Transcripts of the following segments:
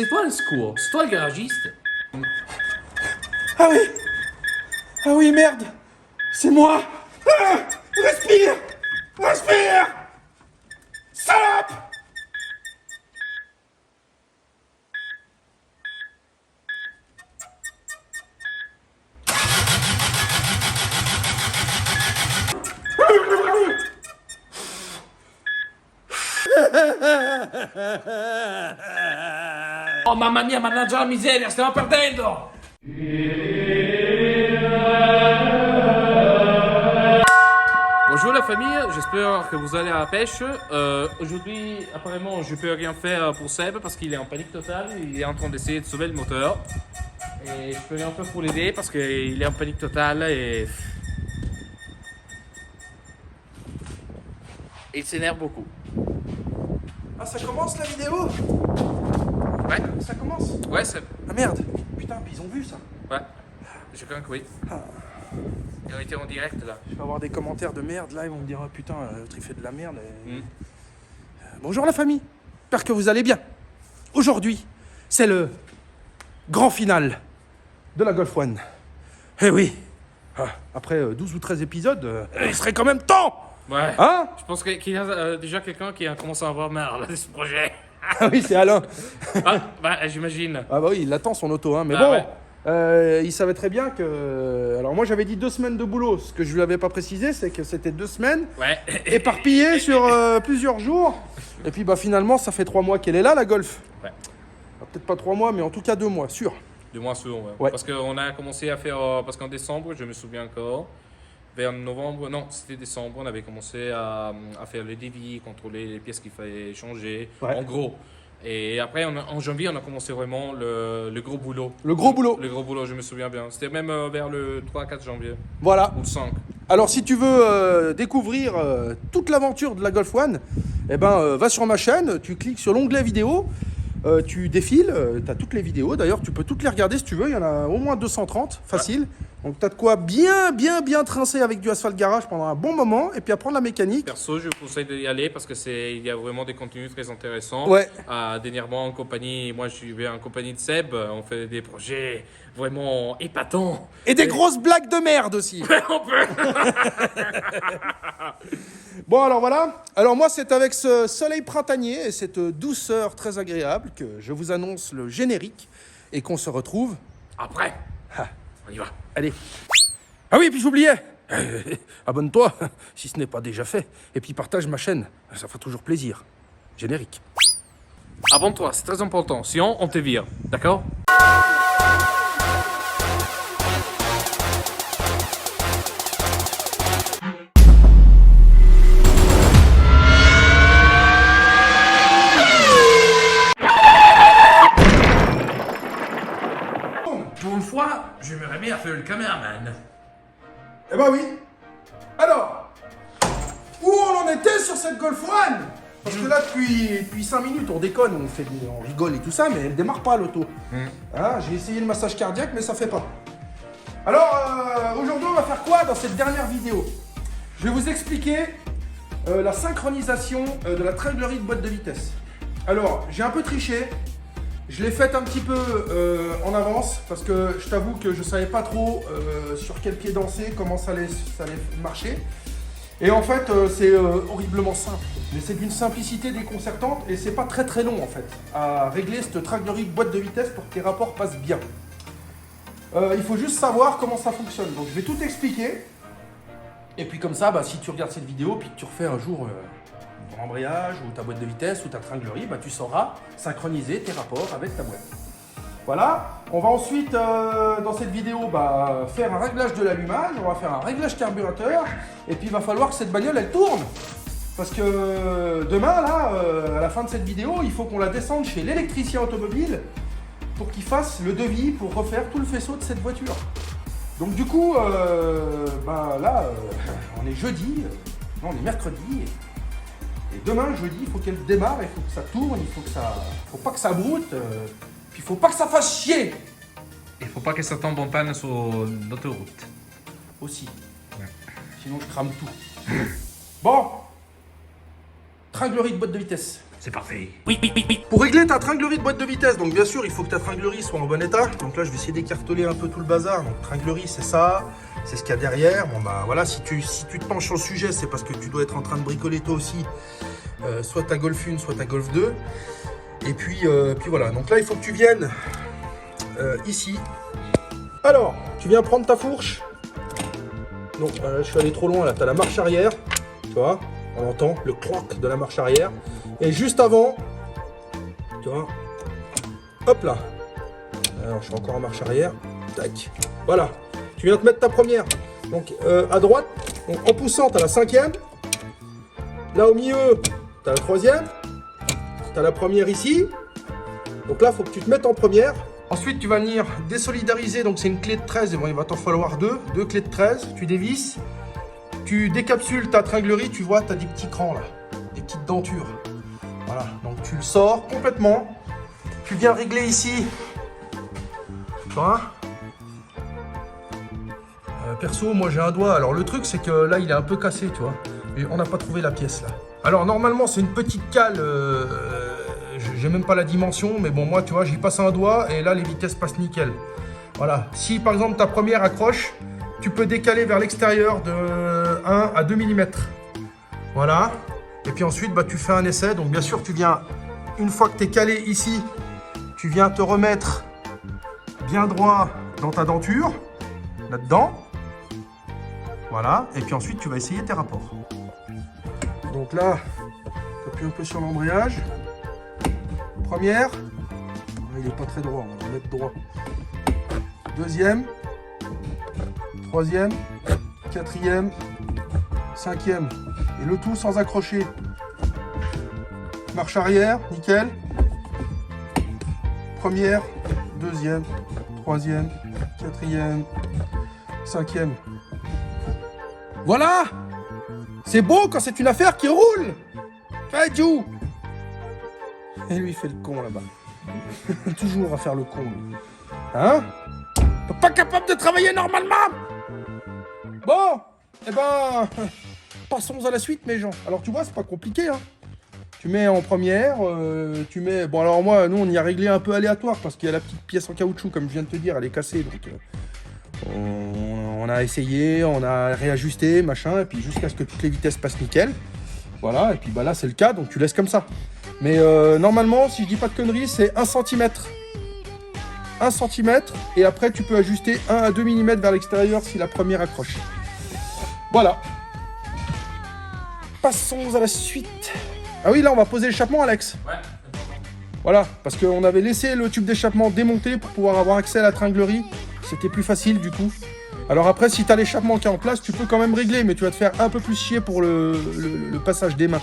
c'est toi le secours, c'est toi le garagiste. Ah oui. Ah oui, merde. C'est moi. Ah, respire. Respire. Salope. Oh mamma mia, mannaggia la miseria, stiamo perdendo! Bonjour la famille, j'espère que vous allez à la pêche. Aujourd'hui, apparemment, je peux rien faire pour Seb parce qu'il est en panique totale. Il est en train d'essayer de sauver le moteur. Et je peux rien faire pour l'aider parce qu'il est en panique totale et il s'énerve beaucoup. Ah, ça commence la vidéo. Ouais, Ça commence. ouais, Seb. Ah merde. Putain, puis ils ont vu ça. Ouais, je crains que oui. Il a été en direct là. Je vais avoir des commentaires de merde là, ils vont me dire ah, putain, l'autre il fait de la merde. Mm. Bonjour la famille, j'espère que vous allez bien. Aujourd'hui, c'est le grand final de la Golf One. Eh oui, après 12 ou 13 épisodes, il serait quand même temps. Ouais. Hein? Je pense qu'il y a déjà quelqu'un qui a commencé à avoir marre là, de ce projet. Ah oui, c'est Alain. Ah, bah j'imagine. Ah bah oui, il attend son auto, hein. Mais Ah bon, ouais. il savait très bien que... Alors moi j'avais dit 2 semaines de boulot, ce que je lui avais pas précisé, c'est que c'était 2 semaines Ouais. éparpillées sur plusieurs jours. Et puis bah finalement, ça fait 3 mois qu'elle est là, la Golf. Ouais. Peut-être pas 3 mois, mais en tout cas 2 mois, sûr. Du moins sûr, ouais. Ouais. Parce qu'on a commencé à faire, parce qu'en décembre, je me souviens encore, vers novembre, non, c'était décembre, on avait commencé à faire le devis, contrôler les pièces qu'il fallait changer, Ouais. en gros. Et après, en janvier, on a commencé vraiment le gros boulot. Le gros boulot. Le gros boulot, je me souviens bien. C'était même vers le 3-4 janvier, Voilà. ou le 5. Alors si tu veux découvrir toute l'aventure de la Golf One, eh ben va sur ma chaîne, tu cliques sur l'onglet vidéo, tu défiles, tu as toutes les vidéos. D'ailleurs, tu peux toutes les regarder si tu veux, il y en a au moins 230, facile. Donc tu as de quoi bien trincer avec du Asphalt Garage pendant un bon moment et puis apprendre la mécanique. Perso, je vous conseille d'y aller parce que il y a vraiment des contenus très intéressants. Ouais. Dernièrement, en compagnie, moi je suis en compagnie de Seb, on fait des projets vraiment épatants. Et des grosses blagues de merde aussi. On peut. Bon alors voilà, alors moi c'est avec ce soleil printanier et cette douceur très agréable que je vous annonce le générique et qu'on se retrouve. Après, Ah, on y va. allez. Ah oui, puis j'oubliais. Abonne-toi si ce n'est pas déjà fait. Et puis partage ma chaîne, ça fera toujours plaisir. Générique. Abonne-toi, c'est très important. Sinon, on te vire. D'accord? Pour une fois, je me remets à faire le caméraman. Eh ben oui. Alors, où on en était sur cette Golf One? Parce que là, depuis 5 minutes, on déconne, on rigole et tout ça, mais elle démarre pas l'auto. Hein, j'ai essayé le massage cardiaque, mais ça fait pas. Alors, aujourd'hui, on va faire quoi dans cette dernière vidéo? Je vais vous expliquer la synchronisation de la tringlerie de boîte de vitesse. Alors, j'ai un peu triché. Je l'ai faite un petit peu en avance parce que je t'avoue que je savais pas trop sur quel pied danser, comment ça allait marcher. Et en fait, c'est horriblement simple. Mais c'est d'une simplicité déconcertante et c'est pas très long en fait à régler cette tringlerie de boîte de vitesse pour que tes rapports passent bien. Il faut juste savoir comment ça fonctionne. Donc je vais tout expliquer. Et puis comme ça, bah, si tu regardes cette vidéo puis que tu refais un jour ton embrayage ou ta boîte de vitesse ou ta tringlerie, bah, tu sauras synchroniser tes rapports avec ta boîte. Voilà, on va ensuite dans cette vidéo bah, faire un réglage de l'allumage, on va faire un réglage carburateur et puis il va falloir que cette bagnole elle tourne. Parce que demain là, à la fin de cette vidéo, il faut qu'on la descende chez l'électricien automobile pour qu'il fasse le devis pour refaire tout le faisceau de cette voiture. Donc du coup, bah, là, on est jeudi, non on est mercredi. Et demain, jeudi, il faut qu'elle démarre, il faut que ça tourne, faut pas que ça broute, puis il faut pas que ça fasse chier Il faut pas que ça tombe en panne sur l'autoroute. aussi. Ouais. Sinon, je crame tout. Bon, tringlerie de boîte de vitesse. C'est parfait. Pour régler ta tringlerie de boîte de vitesse, donc bien sûr, il faut que ta tringlerie soit en bon état. Donc là, je vais essayer d'écarteler un peu tout le bazar. Donc tringlerie, c'est ça, c'est ce qu'il y a derrière. Bon bah voilà, si tu te penches sur le sujet, c'est parce que tu dois être en train de bricoler toi aussi, soit ta Golf 1, soit ta Golf 2. Et puis voilà, donc là, il faut que tu viennes ici. Alors, tu viens prendre ta fourche. Donc je suis allé trop loin là, tu as la marche arrière, tu vois, on entend le cloc de la marche arrière. Et juste avant, tu vois, hop là. Alors je suis encore en marche arrière, tac. Voilà, tu viens te mettre ta première. Donc à droite, donc, en poussant, tu as la 5e. Là au milieu, tu as la 3e. Tu as la première ici. Donc là, il faut que tu te mettes en première. Ensuite, tu vas venir désolidariser. Donc c'est une clé de 13. Et bon, il va t'en falloir deux clés de 13. Tu dévisses. Tu décapsules ta tringlerie. Tu vois, tu as des petits crans là. Des petites dentures. Voilà, donc tu le sors complètement. Tu viens régler ici. Tu vois, perso, moi j'ai un doigt. Alors le truc, c'est que là, il est un peu cassé, tu vois. Et on n'a pas trouvé la pièce là. Alors normalement, c'est une petite cale. J'ai même pas la dimension, mais bon, moi, tu vois, j'y passe un doigt et là, les vitesses passent nickel. Voilà. Si par exemple ta première accroche, tu peux décaler vers l'extérieur de 1 à 2 mm. Voilà. Et puis ensuite, bah, tu fais un essai. Donc bien sûr, tu viens, une fois que tu es calé ici, tu viens te remettre bien droit dans ta denture, là-dedans. Voilà. Et puis ensuite, tu vas essayer tes rapports. Donc là, tu appuies un peu sur l'embrayage. Première. Il n'est pas très droit, on va le mettre droit. Deuxième. Troisième. Quatrième. Cinquième. Et le tout sans accrocher. Marche arrière, nickel. Première, deuxième, troisième, quatrième, cinquième. Voilà! C'est beau quand c'est une affaire qui roule! Hey, Jou! Et lui, il fait le con là-bas. Toujours à faire le con, lui. Hein? Pas capable de travailler normalement! Bon! Eh ben... Passons à la suite, mes gens. Alors, tu vois, c'est pas compliqué, hein. Tu mets en première, tu mets... Bon, alors moi, nous, on y a réglé un peu aléatoire parce qu'il y a la petite pièce en caoutchouc, comme je viens de te dire, elle est cassée. Donc, on a essayé, on a réajusté, machin, et puis jusqu'à ce que toutes les vitesses passent nickel. Voilà, et puis bah là, c'est le cas, donc tu laisses comme ça. Mais normalement, si je dis pas de conneries, c'est 1 cm. 1 cm, et après, tu peux ajuster 1 à 2 mm vers l'extérieur si la première accroche. Voilà. Passons à la suite. Ah oui, là, on va poser l'échappement, Alex. Ouais. Voilà, parce qu'on avait laissé le tube d'échappement démonté pour pouvoir avoir accès à la tringlerie. C'était plus facile, du coup. Alors après, si tu as l'échappement qui est en place, tu peux quand même régler, mais tu vas te faire un peu plus chier pour le passage des mains.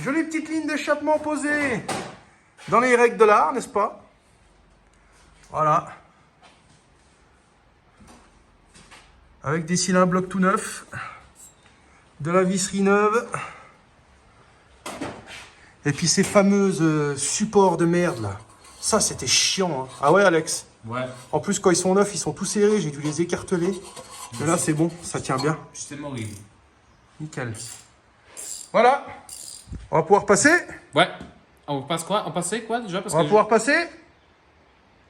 Jolie petite ligne d'échappement posée dans les règles de l'art, n'est-ce pas? Voilà. Avec des cylindres blocs tout neufs, de la visserie neuve, et puis ces fameuses supports de merde là. Ça, c'était chiant, hein. Ah ouais, Alex? Ouais. En plus, quand ils sont neufs, ils sont tous serrés. J'ai dû les écarteler. Mais là, c'est bon, ça tient bien. C'est horrible. Nickel. Voilà. On va pouvoir passer. Ouais. On passe quoi? On passait quoi déjà? Parce On va que pouvoir passer.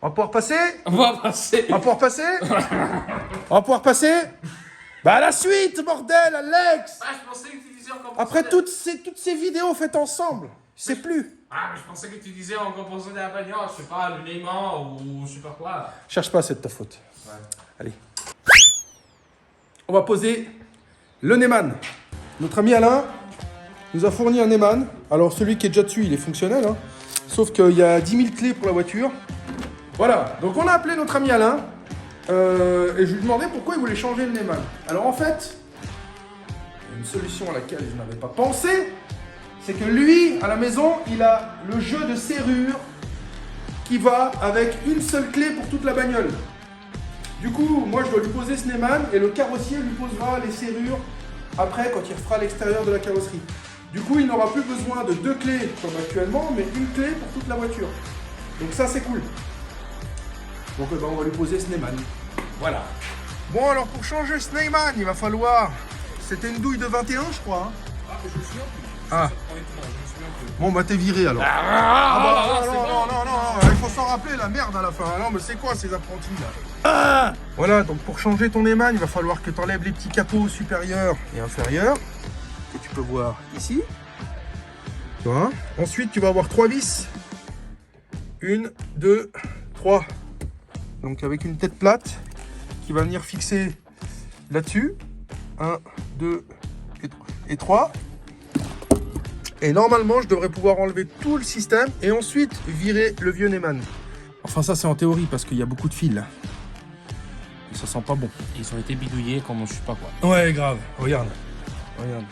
On va pouvoir passer. On va passer. On va pouvoir passer. On va pouvoir passer. Bah à la suite, bordel, Alex. Ah, je pensais que tu disais encore. Après toutes ces vidéos faites ensemble, je sais plus. Ah, je pensais que tu disais en composant de la bagnole, je sais pas, le Neymar ou je sais pas quoi. Cherche pas, c'est de ta faute. Ouais. Allez. On va poser le Neyman. Notre ami Alain nous a fourni un Neyman. Alors celui qui est déjà dessus, il est fonctionnel. Hein. Sauf qu'il y a 10 000 clés pour la voiture. Voilà, donc on a appelé notre ami Alain. Et je lui demandais pourquoi il voulait changer le Neyman. Alors en fait, il y a une solution à laquelle je n'avais pas pensé. C'est que lui, à la maison, il a le jeu de serrure qui va avec une seule clé pour toute la bagnole. Du coup, moi je dois lui poser ce Neyman et le carrossier lui posera les serrures après quand il refera l'extérieur de la carrosserie. Du coup, il n'aura plus besoin de 2 clés comme actuellement, mais une clé pour toute la voiture. Donc ça, c'est cool. Donc on va lui poser ce Neyman. Voilà. Bon, alors pour changer ce Neyman, il va falloir... C'était une douille de 21, je crois. Hein. Ah, je me souviens plus. Ah. Honnêtement, je me souviens plus. Bon, bah t'es viré alors. Non, il faut s'en rappeler la merde à la fin. Non, mais c'est quoi ces apprentis là? Voilà, donc pour changer ton Neyman, il va falloir que tu enlèves les petits capots supérieurs et inférieurs, que tu peux voir ici. Tu vois. Ensuite, tu vas avoir 3 vis. 1, 2, 3. Donc avec une tête plate qui va venir fixer là-dessus. 1, 2 et 3. Et normalement, je devrais pouvoir enlever tout le système et ensuite virer le vieux Neyman. Enfin, ça, c'est en théorie parce qu'il y a beaucoup de fils là. Et ça sent pas bon. Ils ont été bidouillés comme je sais pas quoi. Ouais, grave. Regarde. Regarde.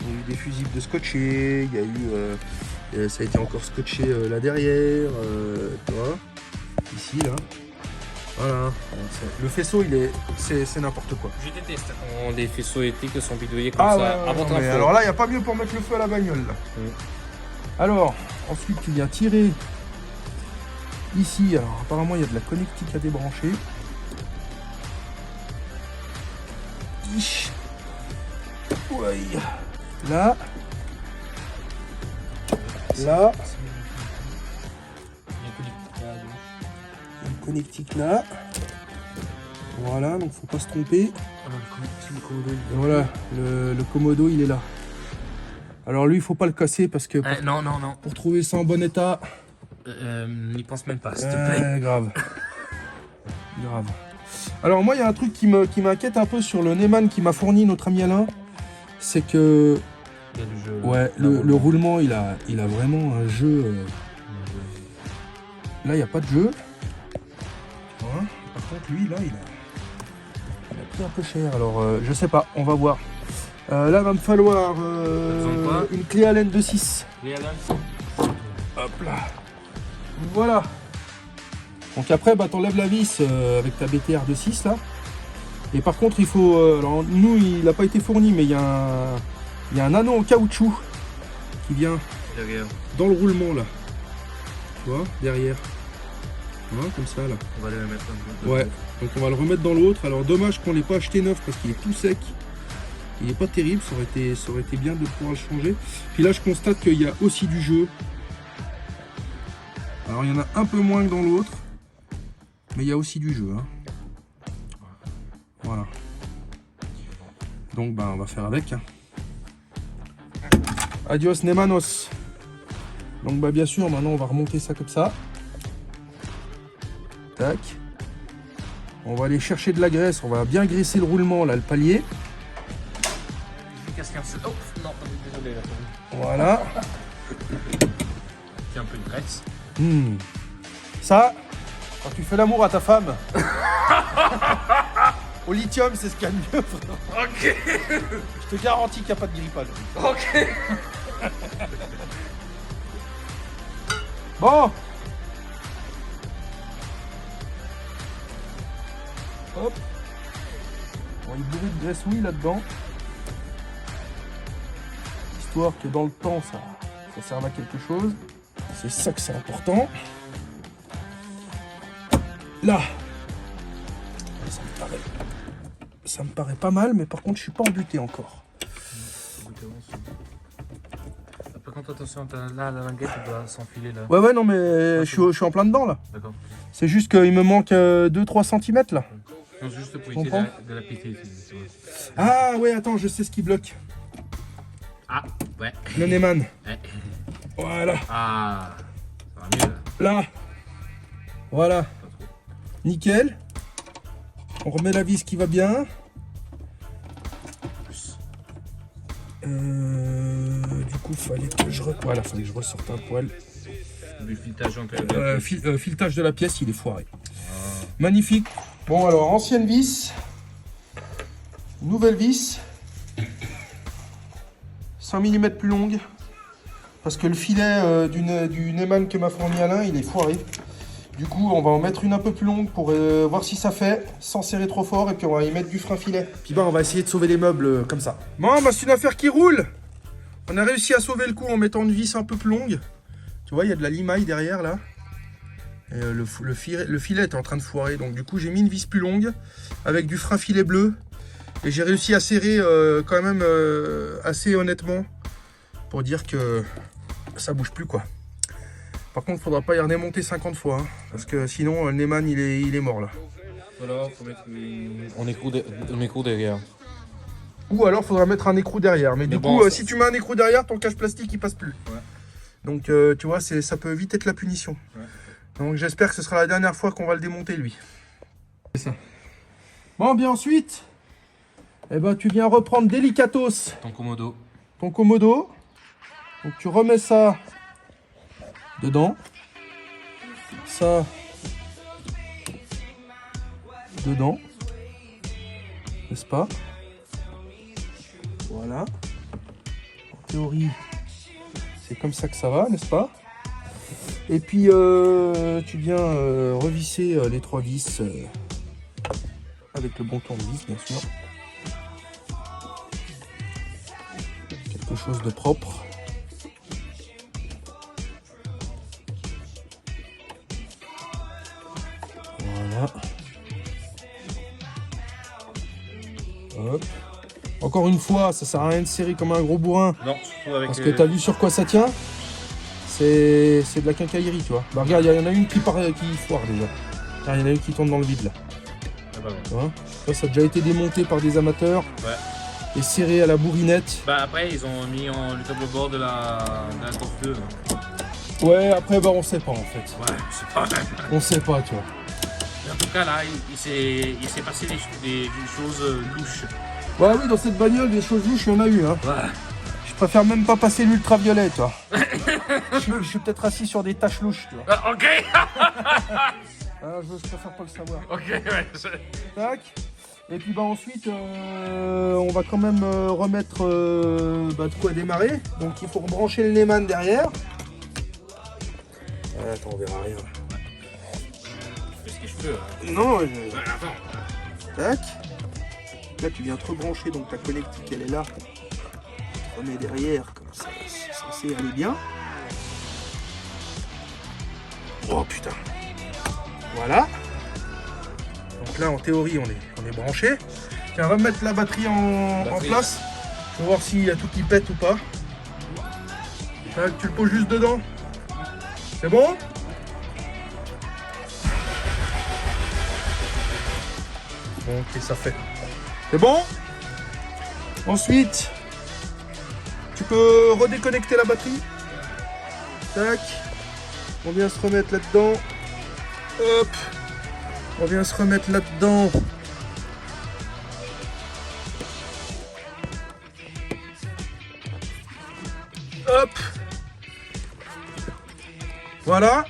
Il y a eu des fusibles de scotché. Il y a eu. Ça a été encore scotché là derrière. Tu vois. Ici, là. Voilà. Le faisceau, c'est n'importe quoi. Je déteste quand les faisceaux électriques sont bidouillés comme ça. Ouais, avant mais alors là, il n'y a pas mieux pour mettre le feu à la bagnole. Là. Alors, ensuite, tu viens tirer ici. Alors, apparemment, il y a de la connectique à débrancher. Ish. Ouais. Là. Là. Une connectique là. Voilà, donc faut pas se tromper. Et voilà, le Komodo il est là. Alors lui il faut pas le casser parce que non. pour trouver ça en bon état. N'y pense même pas, s'il te plaît. Grave. Grave. Alors moi il y a un truc qui m'inquiète un peu sur le Neyman qui m'a fourni notre ami Alain. C'est que Il y a du jeu, ouais, le roulement il a vraiment un jeu. Là il n'y a pas de jeu. Hein, par contre lui là il a pris un peu cher. Alors je sais pas, on va voir. Là va me falloir une clé Allen de 6. Hop là. Voilà. Donc après bah t'enlèves la vis avec ta BTR de 6 là. Et par contre il faut. Alors nous il n'a pas été fourni mais il y a un anneau en caoutchouc qui vient dans le roulement là. Tu vois, derrière. Voilà, comme ça là. On va aller le mettre un peu. Ouais, donc on va le remettre dans l'autre. Alors dommage qu'on ne l'ait pas acheté neuf parce qu'il est tout sec. Il n'est pas terrible, ça aurait été bien de pouvoir le changer. Puis là je constate qu'il y a aussi du jeu. Alors il y en a un peu moins que dans l'autre. Mais il y a aussi du jeu. Hein. Voilà. Donc bah, on va faire avec. Hein. Adios Neymanos. Donc bah bien sûr maintenant on va remonter ça comme ça. Tac. On va aller chercher de la graisse, on va bien graisser le roulement là, le palier. Je vais casser un seul. Oh non, désolé là. Voilà. C'est un peu de graisse. Ça, quand tu fais l'amour à ta femme, au lithium, c'est ce qu'il y a de mieux, frère. Ok. Je te garantis qu'il n'y a pas de grippage. Ok. Bon. Hop. On va y bourrer de graisse ouïe là-dedans. Histoire que dans le temps, ça serve à quelque chose. C'est ça que c'est important. Là, ça me paraît pas mal, mais par contre, je suis pas embuté encore. Par contre, attention, là, la languette doit s'enfiler là. Ouais, non, mais je suis en plein dedans là. D'accord. C'est juste qu'il me manque 2-3 cm là. Non, c'est juste pour Comprends éviter de la péter. Ah ouais, attends, je sais ce qui bloque. Ah, ouais. Le Neyman. Ouais. Voilà. Ah, ça va mieux là. Là. Voilà. Nickel. On remet la vis qui va bien. Du coup, fallait que je ressorte un poil. Du filetage encore. Filetage de la pièce, il est foiré. Magnifique. Bon alors, ancienne vis. Nouvelle vis. 5 mm plus longue. Parce que le filet du Neyman que m'a fourni Alain, il est foiré. Du coup, on va en mettre une un peu plus longue pour voir si ça fait, sans serrer trop fort, et puis on va y mettre du frein filet. Puis on va essayer de sauver les meubles comme ça. Bon, c'est une affaire qui roule. On a réussi à sauver le coup en mettant une vis un peu plus longue. Tu vois, il y a de la limaille derrière, là. Et le filet est en train de foirer, donc du coup, j'ai mis une vis plus longue, avec du frein filet bleu. Et j'ai réussi à serrer quand même assez honnêtement, pour dire que ça bouge plus, quoi. Par contre, faudra pas y remonter 50 fois, hein, parce que sinon, le Neyman, il est mort, là. Voilà, faut mettre un écrou derrière. Ou alors, faudra mettre un écrou derrière. Mais du bon, coup, ça... si tu mets un écrou derrière, ton cache plastique, il passe plus. Ouais. Donc, tu vois, ça peut vite être la punition. Ouais. Donc, j'espère que ce sera la dernière fois qu'on va le démonter, lui. C'est ça. Bon, bien ensuite, eh ben, tu viens reprendre délicatos Ton commodo. ton commodo. Donc, tu remets ça dedans. Ça dedans. N'est-ce pas? Voilà. En théorie, c'est comme ça que ça va, n'est-ce pas? Et puis, tu viens revisser les 3 vis avec le bon tournevis, bien sûr. Quelque chose de propre. Voilà. Hop. Encore une fois, ça sert à rien de serrer comme un gros bourrin. Non, surtout avec. Parce que t'as vu sur quoi ça tient? C'est de la quincaillerie, tu vois. Bah regarde, il y en a une qui foire déjà. Il y en a une qui tourne dans le vide là. Ah bah, ouais. Tu vois, ça a déjà été démonté par des amateurs. Ouais. Et serré à la bourrinette. Bah après, ils ont mis le tableau de bord de la coiffeuse. Ouais, après, bah on sait pas en fait. Ouais, c'est pas vrai. On sait pas, tu vois. Mais en tout cas, là, il s'est passé des choses louches. Ouais, oui, dans cette bagnole, des choses louches, il y en a eu, hein. Ouais. Je préfère même pas passer l'ultraviolet, toi. Je suis peut-être assis sur des taches louches, tu vois. Ah, ok. Je préfère pas le savoir. Ok, ouais. Tac. Et puis bah ensuite, on va quand même remettre de quoi démarrer. Donc il faut rebrancher le Neyman derrière. Attends, on verra rien. Je fais ce que je peux. Hein. Non, Attends. tac. Là tu viens te rebrancher, donc ta connectique elle est là. Tu remets derrière, comme ça, c'est censé aller bien. Oh putain. Voilà. Donc là en théorie on est branché. Tiens, remettre la batterie en place. Pour voir s'il y a tout qui pète ou pas. Tac, tu le poses juste dedans. C'est bon? Bon, ok, ça fait. C'est bon? Ensuite, tu peux redéconnecter la batterie. Tac. On vient se remettre là-dedans. Hop. On vient se remettre là-dedans. Hop. Voilà.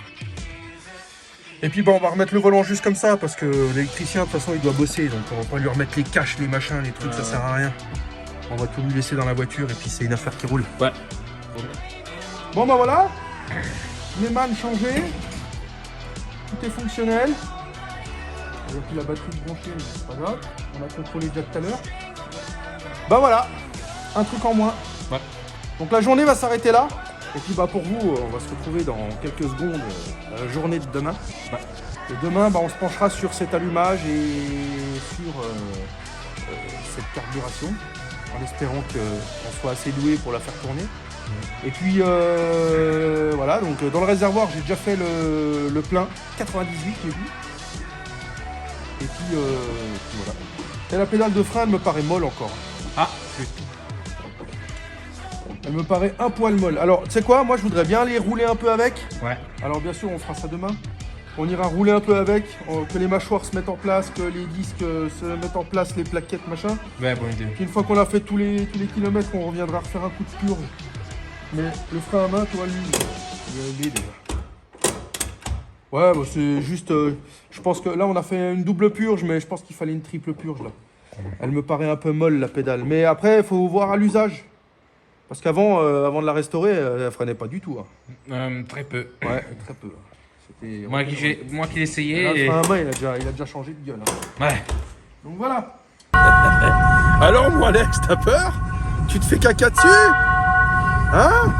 Et puis bon, on va remettre le volant juste comme ça parce que l'électricien de toute façon il doit bosser, donc on va pas lui remettre les caches, les machins, les trucs, ça sert à rien. On va tout lui laisser dans la voiture et puis c'est une affaire qui roule. Ouais. Bon bah voilà. Neyman changé. Tout est fonctionnel. Il n'y a plus la batterie branchée, mais c'est pas grave. On a contrôlé déjà tout à l'heure. Bah voilà. Un truc en moins. Ouais. Donc la journée va s'arrêter là. Et puis bah pour vous, on va se retrouver dans quelques secondes, la journée de demain. Ouais. Et demain, on se penchera sur cet allumage et sur cette carburation, en espérant qu'on soit assez doué pour la faire tourner. Et puis voilà, donc dans le réservoir, j'ai déjà fait le plein, 98 j'ai vu. Et puis voilà. Et la pédale de frein, elle me paraît molle encore. Ah, zut. Elle me paraît un poil molle. Alors, tu sais quoi, moi je voudrais bien aller rouler un peu avec. Ouais. Alors bien sûr, on fera ça demain. On ira rouler un peu avec, que les mâchoires se mettent en place, que les disques se mettent en place, les plaquettes, machin. Ouais, bonne idée. Puis une fois qu'on a fait tous les kilomètres, on reviendra refaire un coup de purge. Mais le frein à main, toi, lui, il est déjà. Ouais, c'est juste... je pense que là, on a fait une double purge, mais je pense qu'il fallait une triple purge, là. Elle me paraît un peu molle, la pédale. Mais après, il faut voir à l'usage. Parce qu'avant avant de la restaurer, elle freinait pas du tout. Hein. Très peu. Ouais, très peu. Moi qui l'ai essayé. Là, le frein à main, il a déjà changé de gueule. Hein. Ouais. Donc voilà. Alors, moi, Alex, t'as peur? Tu te fais caca dessus? Hein?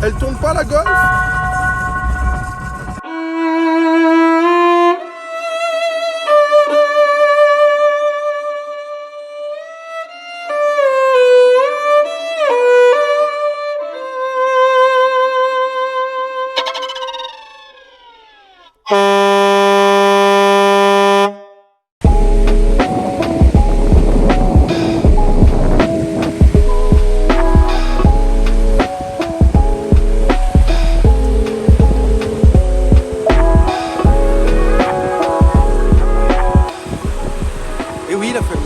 Elle tourne pas la Golf? Et oui, la famille.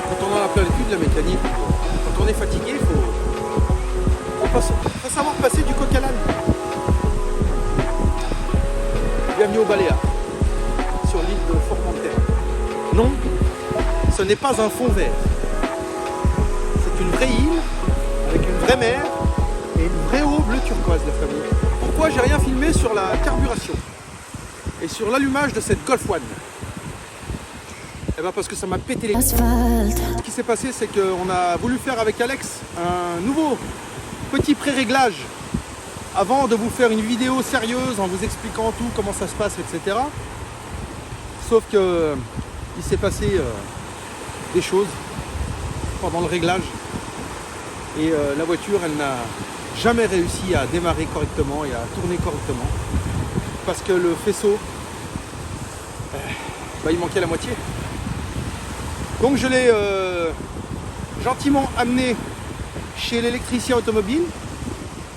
Quand on en a plein le cul de la mécanique, quand on est fatigué, il faut savoir passer du coq à l'âne. Bienvenue au Baléares, sur l'île de Formentera. Non, ce n'est pas un fond vert. C'est une vraie île, avec une vraie mer et une vraie eau bleu turquoise, la famille. Pourquoi j'ai rien filmé sur la carburation et sur l'allumage de cette Golf One? Eh ben parce que ça m'a pété les couilles. Ce qui s'est passé, c'est qu'on a voulu faire avec Alex un nouveau petit pré-réglage avant de vous faire une vidéo sérieuse en vous expliquant tout, comment ça se passe, etc. Sauf que il s'est passé des choses pendant le réglage et la voiture, elle n'a jamais réussi à démarrer correctement et à tourner correctement parce que le faisceau, il manquait la moitié. Donc je l'ai gentiment amené chez l'électricien automobile.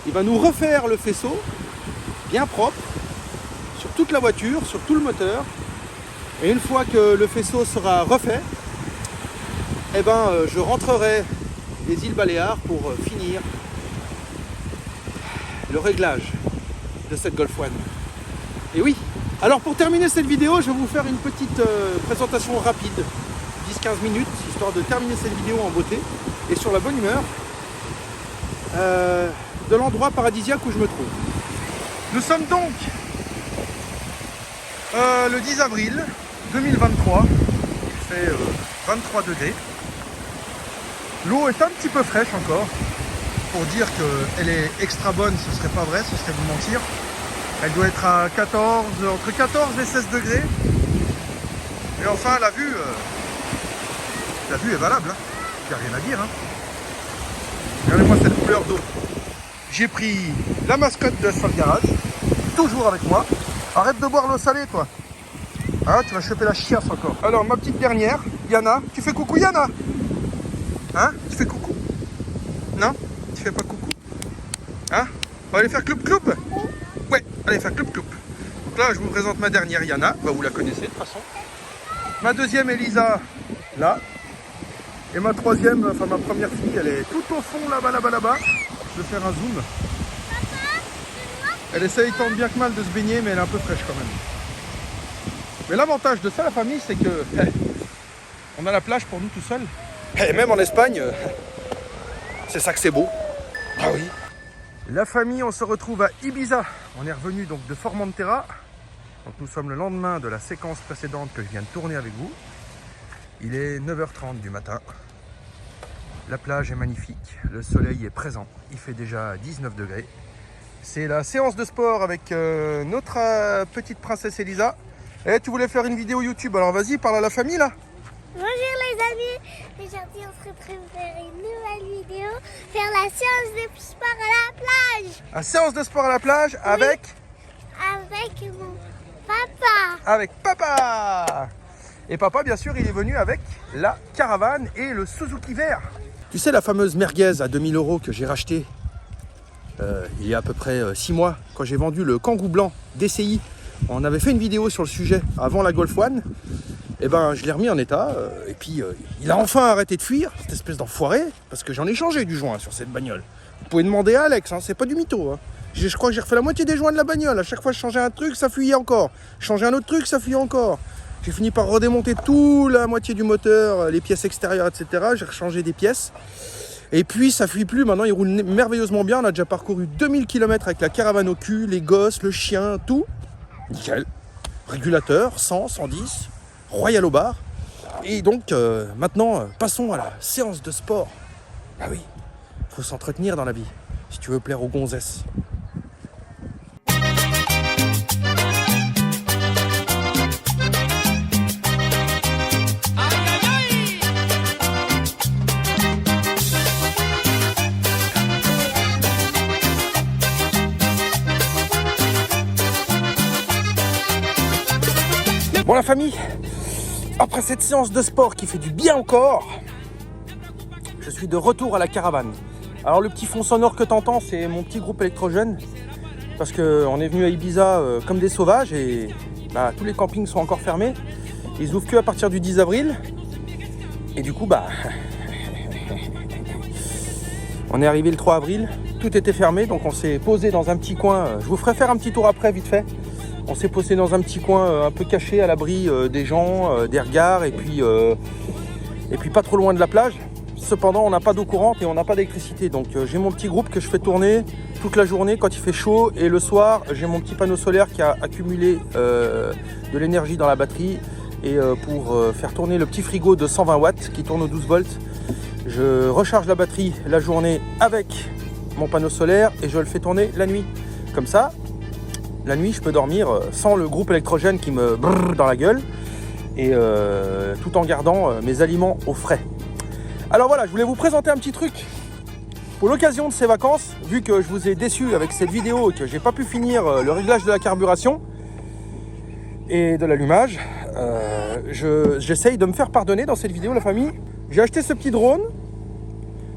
Il va nous refaire le faisceau bien propre sur toute la voiture, sur tout le moteur. Et une fois que le faisceau sera refait, eh ben, je rentrerai des îles Baléares pour finir le réglage de cette Golf One. Et oui, alors pour terminer cette vidéo, je vais vous faire une petite présentation rapide. 10-15 minutes, histoire de terminer cette vidéo en beauté et sur la bonne humeur de l'endroit paradisiaque où je me trouve. Nous sommes donc le 10 avril 2023, il fait 23 degrés. L'eau est un petit peu fraîche encore. Pour dire qu'elle est extra bonne, ce serait pas vrai, ce serait vous mentir. Elle doit être à entre 14 et 16 degrés. Et enfin, la vue est valable, hein. Il n'y a rien à dire. Hein. Regardez-moi cette couleur d'eau. J'ai pris la mascotte de Asphalt Garage, toujours avec moi. Arrête de boire l'eau salée, toi. Hein, tu vas choper la chiasse encore. Alors, ma petite dernière, Yana. Tu fais coucou, Yana? Hein? Tu fais coucou? Non? Tu fais pas coucou? Hein? On va aller faire cloup-cloup? Ouais, allez faire cloup-cloup. Donc là, je vous présente ma dernière, Yana. Bah, vous la connaissez de toute façon. Ma deuxième, Elisa, là. Et ma troisième, enfin ma première fille, elle est tout au fond, là-bas. Je vais faire un zoom. Elle essaye tant bien que mal de se baigner, mais elle est un peu fraîche quand même. Mais l'avantage de ça, la famille, c'est que on a la plage pour nous tout seuls. Et même en Espagne, c'est ça que c'est beau. Ah oui. La famille, on se retrouve à Ibiza. On est revenu donc de Formentera. Donc nous sommes le lendemain de la séquence précédente que je viens de tourner avec vous. Il est 9h30 du matin. La plage est magnifique. Le soleil est présent. Il fait déjà 19 degrés. C'est la séance de sport avec notre petite princesse Elisa. Eh, tu voulais faire une vidéo YouTube, alors vas-y, parle à la famille là. Bonjour les amis, aujourd'hui on se retrouve pour faire une nouvelle vidéo, faire la séance de sport à la plage. La séance de sport à la plage avec Mon papa. Avec papa. Et papa, bien sûr, il est venu avec la caravane et le Suzuki vert. Tu sais la fameuse merguez à 2000 € que j'ai racheté il y a à peu près 6 mois, quand j'ai vendu le Kangoo blanc DCI. On avait fait une vidéo sur le sujet avant la Golf One. Et ben je l'ai remis en état et puis il a enfin arrêté de fuir, cette espèce d'enfoiré, parce que j'en ai changé du joint sur cette bagnole. Vous pouvez demander à Alex, hein, c'est pas du mytho. Hein. Je crois que j'ai refait la moitié des joints de la bagnole. À chaque fois je changeais un truc, ça fuyait encore. Je changeais un autre truc, ça fuyait encore. J'ai fini par redémonter toute la moitié du moteur, les pièces extérieures, etc. J'ai rechangé des pièces. Et puis ça fuit plus, maintenant il roule merveilleusement bien. On a déjà parcouru 2000 km avec la caravane au cul, les gosses, le chien, tout. Nickel. Régulateur, 100, 110, royal au bar. Et donc maintenant, passons à la séance de sport. Ah oui, faut s'entretenir dans la vie, si tu veux plaire aux gonzesses. Bon la famille, après cette séance de sport qui fait du bien au corps, je suis de retour à la caravane. Alors le petit fond sonore que t'entends, c'est mon petit groupe électrogène, parce qu'on est venu à Ibiza comme des sauvages et bah, tous les campings sont encore fermés. Ils ouvrent que à partir du 10 avril. Et du coup bah on est arrivé le 3 avril, tout était fermé, donc on s'est posé dans un petit coin. Je vous ferai faire un petit tour après vite fait. On s'est posé dans un petit coin un peu caché à l'abri des gens, des regards et puis pas trop loin de la plage. Cependant, on n'a pas d'eau courante et on n'a pas d'électricité. Donc j'ai mon petit groupe que je fais tourner toute la journée quand il fait chaud. Et le soir, j'ai mon petit panneau solaire qui a accumulé de l'énergie dans la batterie. Et pour faire tourner le petit frigo de 120 watts qui tourne aux 12 volts, je recharge la batterie la journée avec mon panneau solaire et je le fais tourner la nuit. Comme ça, la nuit, je peux dormir sans le groupe électrogène qui me brrr dans la gueule et tout en gardant mes aliments au frais. Alors voilà, je voulais vous présenter un petit truc pour l'occasion de ces vacances, vu que je vous ai déçu avec cette vidéo et que j'ai pas pu finir le réglage de la carburation et de l'allumage. J'essaye de me faire pardonner dans cette vidéo, la famille. J'ai acheté ce petit drone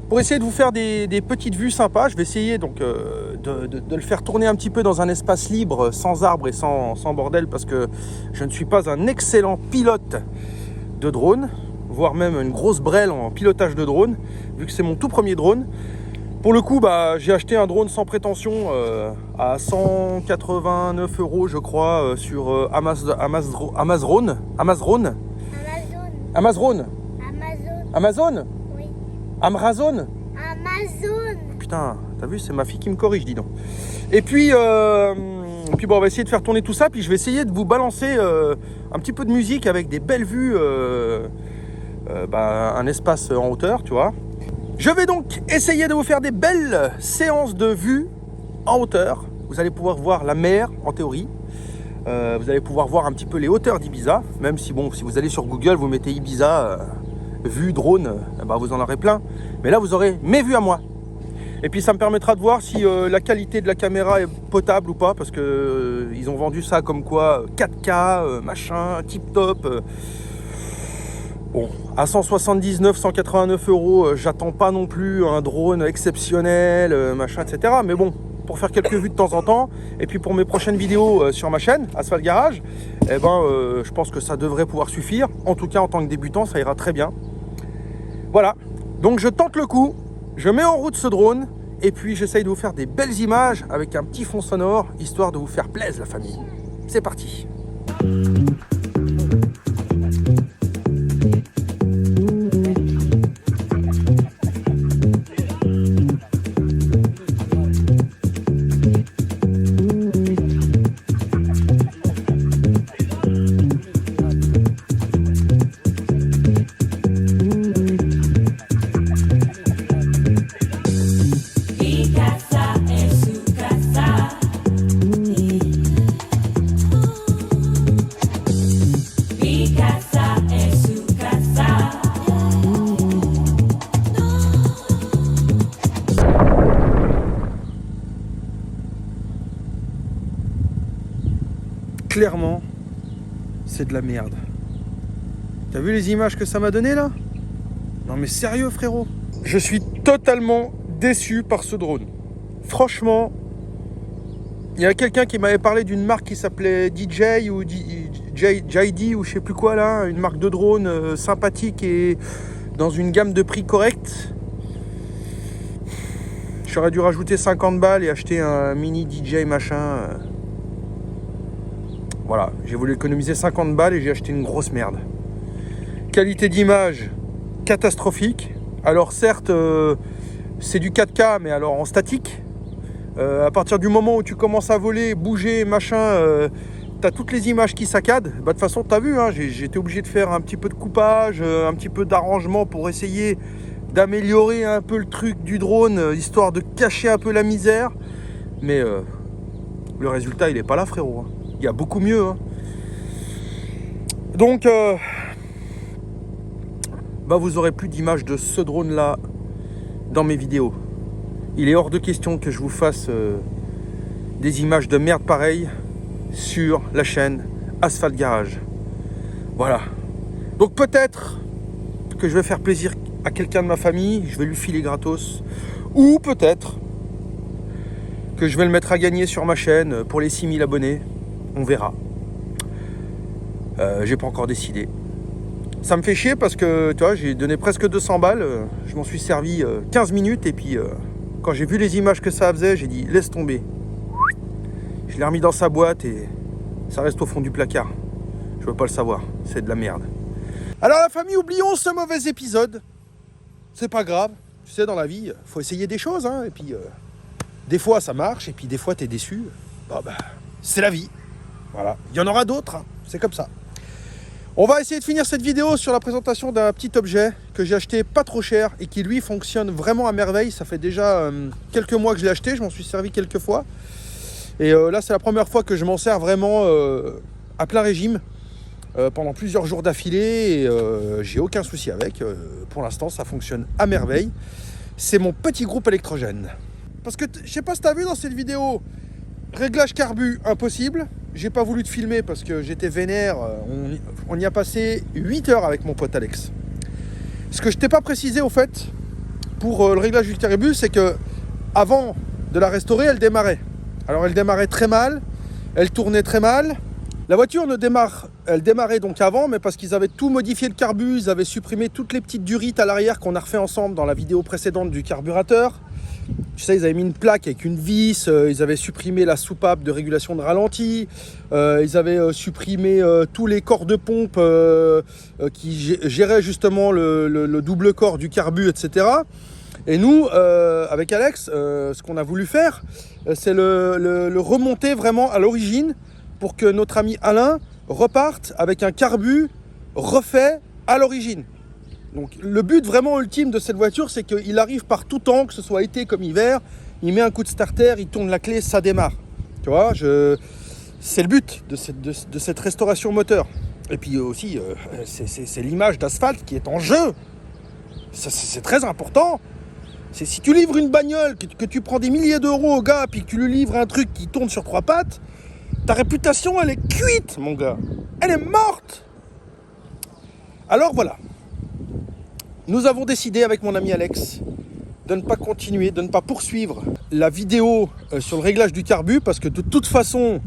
pour essayer de vous faire des petites vues sympas. Je vais essayer donc de le faire tourner un petit peu dans un espace libre, sans arbres et sans bordel, parce que je ne suis pas un excellent pilote de drone, voire même une grosse brêle en pilotage de drone, vu que c'est mon tout premier drone. Pour le coup, bah, j'ai acheté un drone sans prétention à 189 € je crois sur Amazon. Amazon. Oui. Amazon. Putain, t'as vu, c'est ma fille qui me corrige, dis donc. Et puis bon, on va essayer de faire tourner tout ça, puis je vais essayer de vous balancer un petit peu de musique avec des belles vues, un espace en hauteur, tu vois. Je vais donc essayer de vous faire des belles séances de vues en hauteur. Vous allez pouvoir voir la mer, en théorie. Vous allez pouvoir voir un petit peu les hauteurs d'Ibiza, même si bon, si vous allez sur Google, vous mettez Ibiza, vue drone, vous en aurez plein. Mais là, vous aurez mes vues à moi. Et puis ça me permettra de voir si la qualité de la caméra est potable ou pas, parce que ils ont vendu ça comme quoi 4K, machin, tip top. Bon, à 179, 189 €, j'attends pas non plus un drone exceptionnel, machin, etc. Mais bon, pour faire quelques vues de temps en temps, et puis pour mes prochaines vidéos sur ma chaîne, Asphalt Garage, je pense que ça devrait pouvoir suffire. En tout cas, en tant que débutant, ça ira très bien. Voilà, donc je tente le coup, je mets en route ce drone, et puis j'essaye de vous faire des belles images avec un petit fond sonore, histoire de vous faire plaisir, la famille. C'est parti. Mi casa es su casa. clairement, c'est de la merde. T'as vu les images que ça m'a donné là? Non mais sérieux frérot. Je suis totalement déçu par ce drone. Franchement, il y a quelqu'un qui m'avait parlé d'une marque qui s'appelait DJ ou JD ou je sais plus quoi là, une marque de drone sympathique et dans une gamme de prix correcte. J'aurais dû rajouter 50 balles et acheter un mini DJ machin. Voilà, j'ai voulu économiser 50 balles et j'ai acheté une grosse merde. Qualité d'image catastrophique. Alors certes, c'est du 4K, mais alors en statique. À partir du moment où tu commences à voler, bouger, machin, t'as toutes les images qui saccadent. Bah, de toute façon, t'as vu, hein, j'ai été obligé de faire un petit peu de coupage, un petit peu d'arrangement pour essayer d'améliorer un peu le truc du drone, histoire de cacher un peu la misère. Mais le résultat, il est pas là, frérot. Hein. Il y a beaucoup mieux. Hein. Donc, bah, vous aurez plus d'images de ce drone-là dans mes vidéos. Il est hors de question que je vous fasse des images de merde pareilles sur la chaîne Asphalt Garage. Voilà. Donc peut-être que je vais faire plaisir à quelqu'un de ma famille, je vais lui filer gratos. Ou peut-être que je vais le mettre à gagner sur ma chaîne pour les 6000 abonnés. On verra. J'ai pas encore décidé. Ça me fait chier parce que tu vois, j'ai donné presque 200 balles. Je m'en suis servi 15 minutes et puis quand j'ai vu les images que ça faisait, j'ai dit laisse tomber. Je l'ai remis dans sa boîte et ça reste au fond du placard. Je veux pas le savoir, c'est de la merde. Alors la famille, oublions ce mauvais épisode. C'est pas grave, tu sais, dans la vie, faut essayer des choses, hein. Et puis des fois ça marche et puis des fois t'es déçu. Bah, c'est la vie. Voilà, il y en aura d'autres, hein. C'est comme ça. On va essayer de finir cette vidéo sur la présentation d'un petit objet que j'ai acheté pas trop cher et qui lui fonctionne vraiment à merveille. Ça fait déjà quelques mois que je l'ai acheté, je m'en suis servi quelques fois. Et là c'est la première fois que je m'en sers vraiment à plein régime pendant plusieurs jours d'affilée et j'ai aucun souci avec. Pour l'instant ça fonctionne à merveille. C'est mon petit groupe électrogène. Parce que je sais pas si tu as vu dans cette vidéo, réglage carbu impossible. J'ai pas voulu te filmer parce que j'étais vénère. On y a passé 8 heures avec mon pote Alex. Ce que je t'ai pas précisé au fait pour le réglage du carbu, c'est que avant de la restaurer, elle démarrait. Alors elle démarrait très mal, elle tournait très mal. La voiture elle démarrait donc avant, mais parce qu'ils avaient tout modifié le carbu, ils avaient supprimé toutes les petites durites à l'arrière qu'on a refait ensemble dans la vidéo précédente du carburateur. Tu sais, ils avaient mis une plaque avec une vis, ils avaient supprimé la soupape de régulation de ralenti, ils avaient supprimé tous les corps de pompe qui géraient justement le double corps du carbu, etc. Et nous, avec Alex, ce qu'on a voulu faire, c'est le remonter vraiment à l'origine pour que notre ami Alain reparte avec un carbu refait à l'origine. Donc le but vraiment ultime de cette voiture, c'est qu'il arrive par tout temps, que ce soit été comme hiver, il met un coup de starter, il tourne la clé, ça démarre. Tu vois, c'est le but de cette restauration moteur. Et puis aussi, c'est l'image d'Asphalt qui est en jeu. C'est très important. Si tu livres une bagnole, que tu prends des milliers d'euros au gars, puis que tu lui livres un truc qui tourne sur 3 pattes, ta réputation, elle est cuite, mon gars. Elle est morte. Alors voilà. Nous avons décidé avec mon ami Alex de ne pas continuer, de ne pas poursuivre la vidéo sur le réglage du carbu parce que de toute façon,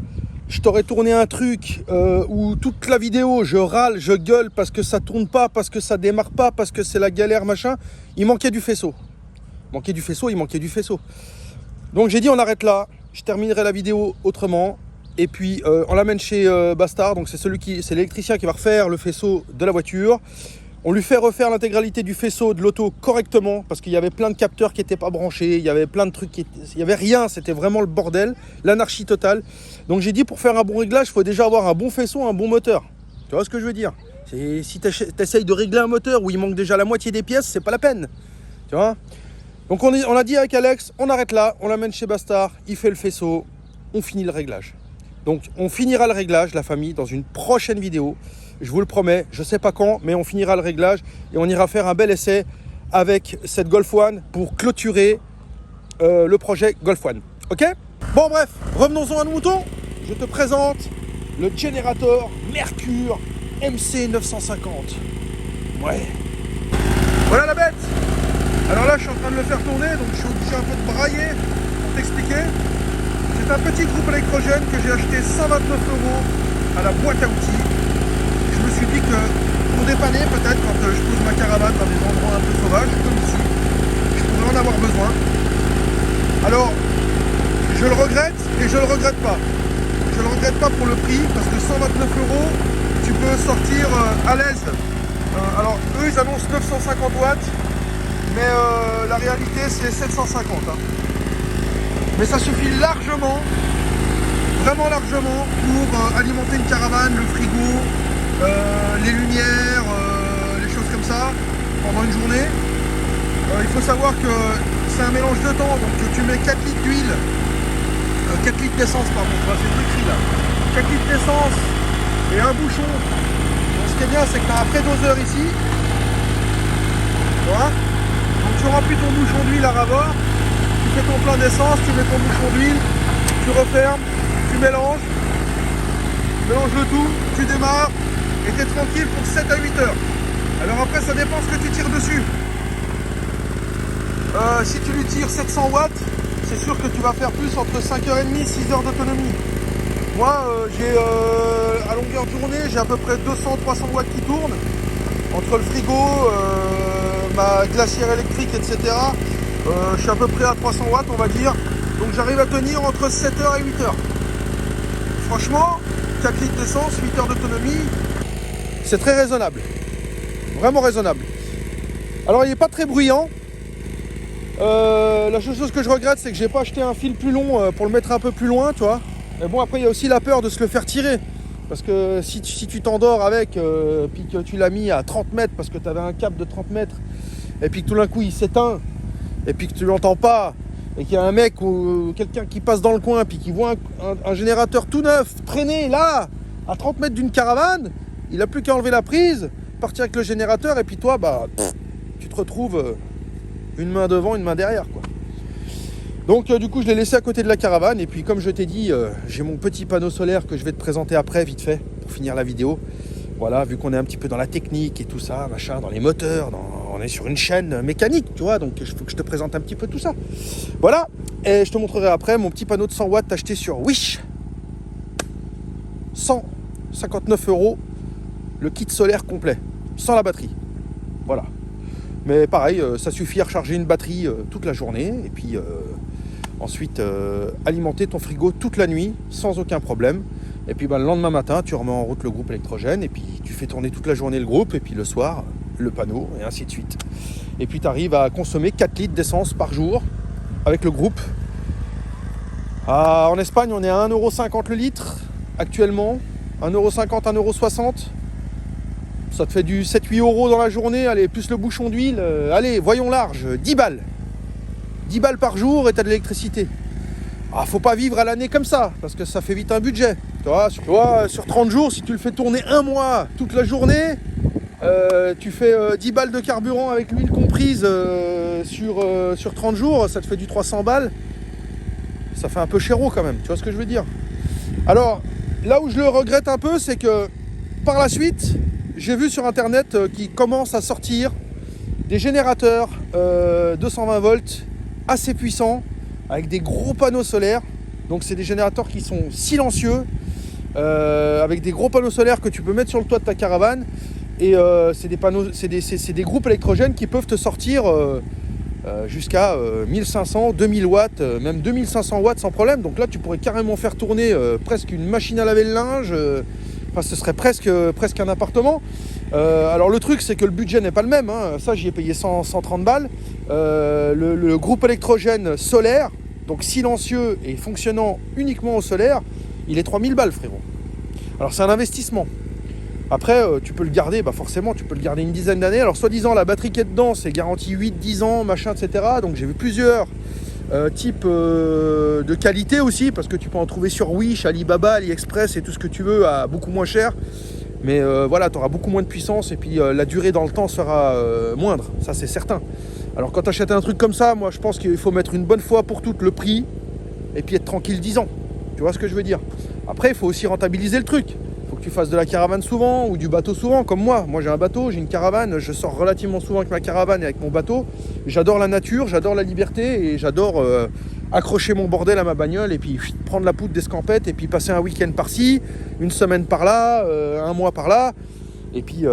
je t'aurais tourné un truc où toute la vidéo, je râle, je gueule parce que ça tourne pas, parce que ça démarre pas, parce que c'est la galère, machin. Il manquait du faisceau. Il manquait du faisceau. Donc j'ai dit on arrête là, je terminerai la vidéo autrement. Et puis on l'amène chez Bastard, donc c'est l'électricien qui va refaire le faisceau de la voiture. On lui fait refaire l'intégralité du faisceau de l'auto correctement parce qu'il y avait plein de capteurs qui n'étaient pas branchés, il y avait plein de trucs il n'y avait rien, c'était vraiment le bordel, l'anarchie totale. Donc j'ai dit pour faire un bon réglage, il faut déjà avoir un bon faisceau, un bon moteur. Tu vois ce que je veux dire? Si tu essayes de régler un moteur où il manque déjà la moitié des pièces, c'est pas la peine. Tu vois? Donc on a dit avec Alex, on arrête là, on l'amène chez Bastard, il fait le faisceau, on finit le réglage. Donc on finira le réglage, la famille, dans une prochaine vidéo. Je vous le promets, je ne sais pas quand, mais on finira le réglage et on ira faire un bel essai avec cette Golf One pour clôturer le projet Golf One. Ok? Bon bref, revenons-en à nos moutons. Je te présente le Generator Mercure MC 950. Ouais. Voilà la bête. Alors là, je suis en train de le faire tourner, donc je suis obligé un peu de brailler pour t'expliquer. C'est un petit groupe électrogène que j'ai acheté 129 € à la boîte à outils. Je me suis dit que pour dépanner peut-être quand je pose ma caravane dans des endroits un peu sauvages, comme ici, je pourrais en avoir besoin. Alors, je le regrette et je le regrette pas. Je le regrette pas pour le prix, parce que 129 €, tu peux sortir à l'aise. Alors, eux, ils annoncent 950 watts, mais la réalité, c'est 750. Hein. Mais ça suffit largement, vraiment largement, pour alimenter une caravane, le frigo, les lumières, les choses comme ça, pendant une journée. Il faut savoir que c'est un mélange de temps, donc tu mets 4 litres d'huile, 4 litres d'essence, pardon, c'est écrit là, 4 litres d'essence et un bouchon. Donc, ce qui est bien, c'est que tu as un pré-doseur ici, voilà. Donc tu remplis ton bouchon d'huile à ras-bord, tu fais ton plein d'essence, tu mets ton bouchon d'huile, tu refermes, tu mélanges le tout, tu démarres et tu es tranquille pour 7 à 8 heures. Alors après, ça dépend ce que tu tires dessus. Si tu lui tires 700 watts, c'est sûr que tu vas faire plus entre 5h30 et 6 heures d'autonomie. Moi, j'ai à longueur de journée, j'ai à peu près 200-300 watts qui tournent. Entre le frigo, ma glacière électrique, etc. Je suis à peu près à 300 watts, on va dire. Donc j'arrive à tenir entre 7h et 8h. Franchement, 4 litres d'essence, 8 heures d'autonomie, c'est très raisonnable. Vraiment raisonnable. Alors il n'est pas très bruyant. La seule chose que je regrette, c'est que j'ai pas acheté un fil plus long pour le mettre un peu plus loin, tu vois. Mais bon, après il y a aussi la peur de se le faire tirer. Parce que si tu t'endors avec, puis que tu l'as mis à 30 mètres parce que tu avais un câble de 30 mètres, et puis que tout d'un coup il s'éteint, et puis que tu l'entends pas, et qu'il y a un mec ou quelqu'un qui passe dans le coin, puis qui voit un générateur tout neuf traîner là, à 30 mètres d'une caravane, il a plus qu'à enlever la prise, partir avec le générateur, et puis toi, bah, tu te retrouves une main devant, une main derrière, quoi. Donc du coup je l'ai laissé à côté de la caravane, et puis comme je t'ai dit, j'ai mon petit panneau solaire que je vais te présenter après vite fait pour finir la vidéo. Voilà, vu qu'on est un petit peu dans la technique et tout ça, machin, dans les moteurs, on est sur une chaîne mécanique, tu vois, donc il faut que je te présente un petit peu tout ça. Voilà, et je te montrerai après mon petit panneau de 100 watts acheté sur Wish. 159 €, le kit solaire complet, sans la batterie. Voilà. Mais pareil, ça suffit à recharger une batterie toute la journée, et puis ensuite alimenter ton frigo toute la nuit sans aucun problème. Et puis le lendemain matin, tu remets en route le groupe électrogène, et puis tu fais tourner toute la journée le groupe, et puis le soir, le panneau, et ainsi de suite. Et puis tu arrives à consommer 4 litres d'essence par jour avec le groupe. En Espagne, on est à 1,50 € le litre actuellement, 1,50 €, 1,60 €. Ça te fait du 7-8 € dans la journée, allez, plus le bouchon d'huile, allez, voyons large, 10 balles. 10 balles par jour et tu as de l'électricité. Faut pas vivre à l'année comme ça, parce que ça fait vite un budget. Tu vois, sur 30 jours, si tu le fais tourner un mois toute la journée, tu fais 10 balles de carburant avec l'huile comprise sur 30 jours, ça te fait du 300 balles. Ça fait un peu chéro quand même, tu vois ce que je veux dire. Alors, là où je le regrette un peu, c'est que par la suite, j'ai vu sur internet qu'il commence à sortir des générateurs 220 volts assez puissants avec des gros panneaux solaires. Donc c'est des générateurs qui sont silencieux avec des gros panneaux solaires que tu peux mettre sur le toit de ta caravane, et c'est des groupes électrogènes qui peuvent te sortir jusqu'à 1500, 2000 watts, même 2500 watts sans problème. Donc là tu pourrais carrément faire tourner presque une machine à laver le linge. Enfin, ce serait presque un appartement. Alors le truc, c'est que le budget n'est pas le même, hein. Ça, j'y ai payé 130 balles. Le groupe électrogène solaire, donc silencieux et fonctionnant uniquement au solaire, il est 3000 balles, frérot. Alors c'est un investissement. Après, tu peux le garder, forcément, tu peux le garder une dizaine d'années. Alors soi-disant, la batterie qui est dedans, c'est garanti 8-10 ans, machin, etc. Donc j'ai vu plusieurs type de qualité aussi, parce que tu peux en trouver sur Wish, Alibaba, AliExpress et tout ce que tu veux à beaucoup moins cher. Mais voilà, tu auras beaucoup moins de puissance, et puis la durée dans le temps sera moindre, ça c'est certain. Alors quand tu achètes un truc comme ça, moi je pense qu'il faut mettre une bonne fois pour toutes le prix, et puis être tranquille 10 ans. Tu vois ce que je veux dire? Après, il faut aussi rentabiliser le truc. Il faut que tu fasses de la caravane souvent ou du bateau souvent, comme moi. Moi, j'ai un bateau, j'ai une caravane. Je sors relativement souvent avec ma caravane et avec mon bateau. J'adore la nature, j'adore la liberté et j'adore accrocher mon bordel à ma bagnole et puis prendre la poudre d'escampette et puis passer un week-end par-ci, une semaine par-là, un mois par-là. Et puis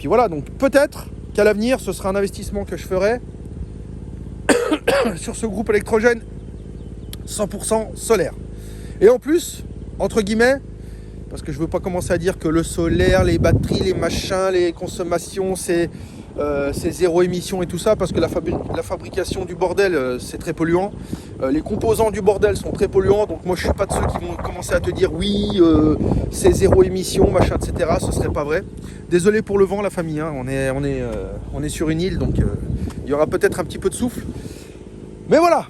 voilà. Donc peut-être qu'à l'avenir, ce sera un investissement que je ferai sur ce groupe électrogène 100% solaire. Et en plus, entre guillemets, parce que je veux pas commencer à dire que le solaire, les batteries, les machins, les consommations, c'est zéro émission et tout ça, parce que la fabrication du bordel, c'est très polluant. Les composants du bordel sont très polluants, donc moi je suis pas de ceux qui vont commencer à te dire oui, c'est zéro émission, machin, etc. Ce serait pas vrai. Désolé pour le vent, la famille, hein. On est sur une île, donc il y aura peut-être un petit peu de souffle. Mais voilà.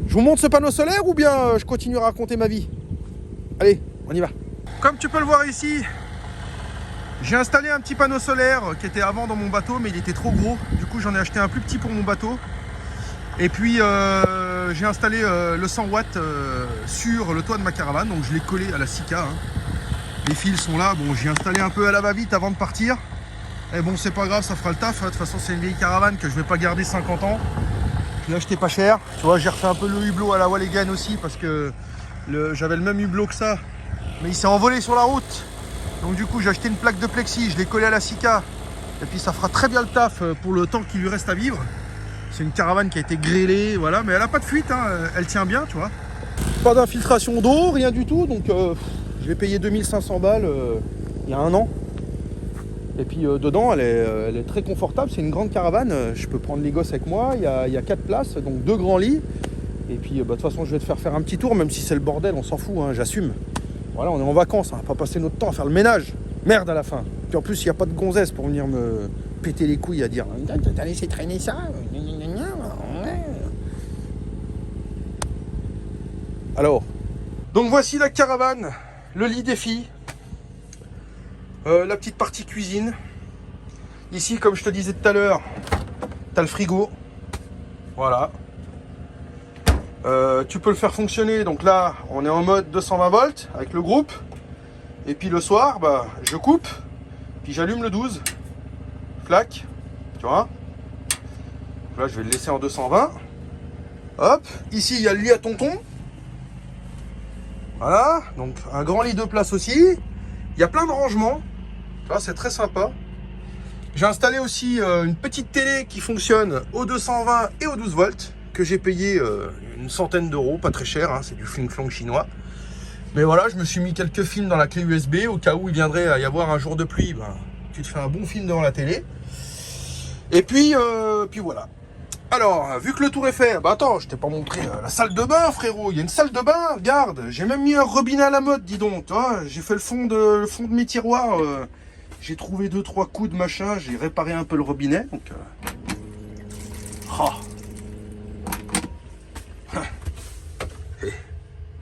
Je vous montre ce panneau solaire ou bien je continue à raconter ma vie? Allez, on y va. Comme tu peux le voir ici, j'ai installé un petit panneau solaire qui était avant dans mon bateau, mais il était trop gros. Du coup, j'en ai acheté un plus petit pour mon bateau. Et puis, j'ai installé le 100 watts sur le toit de ma caravane. Donc, je l'ai collé à la Sika. Hein. Les fils sont là. Bon, j'ai installé un peu à la va-vite avant de partir. Et bon, c'est pas grave, ça fera le taf. De toute façon, c'est une vieille caravane que je vais pas garder 50 ans. Je l'ai acheté pas cher. Tu vois, j'ai refait un peu le hublot à la Walligan aussi parce que j'avais le même hublot que ça. Mais il s'est envolé sur la route. Donc du coup, j'ai acheté une plaque de plexi, je l'ai collé à la Sika. Et puis ça fera très bien le taf pour le temps qu'il lui reste à vivre. C'est une caravane qui a été grêlée, voilà. Mais elle n'a pas de fuite, hein. Elle tient bien, tu vois. Pas d'infiltration d'eau, rien du tout. Donc je l'ai payé 2500 balles il y a un an. Et puis dedans, elle est très confortable. C'est une grande caravane. Je peux prendre les gosses avec moi. Il y a 4 places, donc 2 grands lits. Et puis de toute façon, je vais te faire un petit tour, même si c'est le bordel, on s'en fout, hein, j'assume. Voilà, on est en vacances, on va pas passer notre temps à faire le ménage. Merde à la fin. Puis en plus, il n'y a pas de gonzesse pour venir me péter les couilles à dire « T'as laissé traîner ça ?» Alors, donc voici la caravane, le lit des filles, la petite partie cuisine. Ici, comme je te disais tout à l'heure, t'as le frigo. Voilà. Tu peux le faire fonctionner, donc là on est en mode 220 volts avec le groupe. Et puis le soir, bah, je coupe, puis j'allume le 12. Flac, tu vois. Là je vais le laisser en 220. Hop, ici il y a le lit à tonton. Voilà, donc un grand lit de place aussi. Il y a plein de rangements, tu vois, c'est très sympa. J'ai installé aussi une petite télé qui fonctionne au 220 et au 12 volts, que j'ai payé une centaine d'euros, pas très cher, hein, c'est du fling-flong chinois. Mais voilà, je me suis mis quelques films dans la clé USB, au cas où il viendrait à y avoir un jour de pluie, ben, tu te fais un bon film devant la télé. Et puis voilà. Alors, vu que le tour est fait, bah attends, je t'ai pas montré la salle de bain, frérot. Il y a une salle de bain, regarde. J'ai même mis un robinet à la mode, dis donc. J'ai fait le fond de mes tiroirs. J'ai trouvé 2-3 coups de machin, j'ai réparé un peu le robinet. Donc,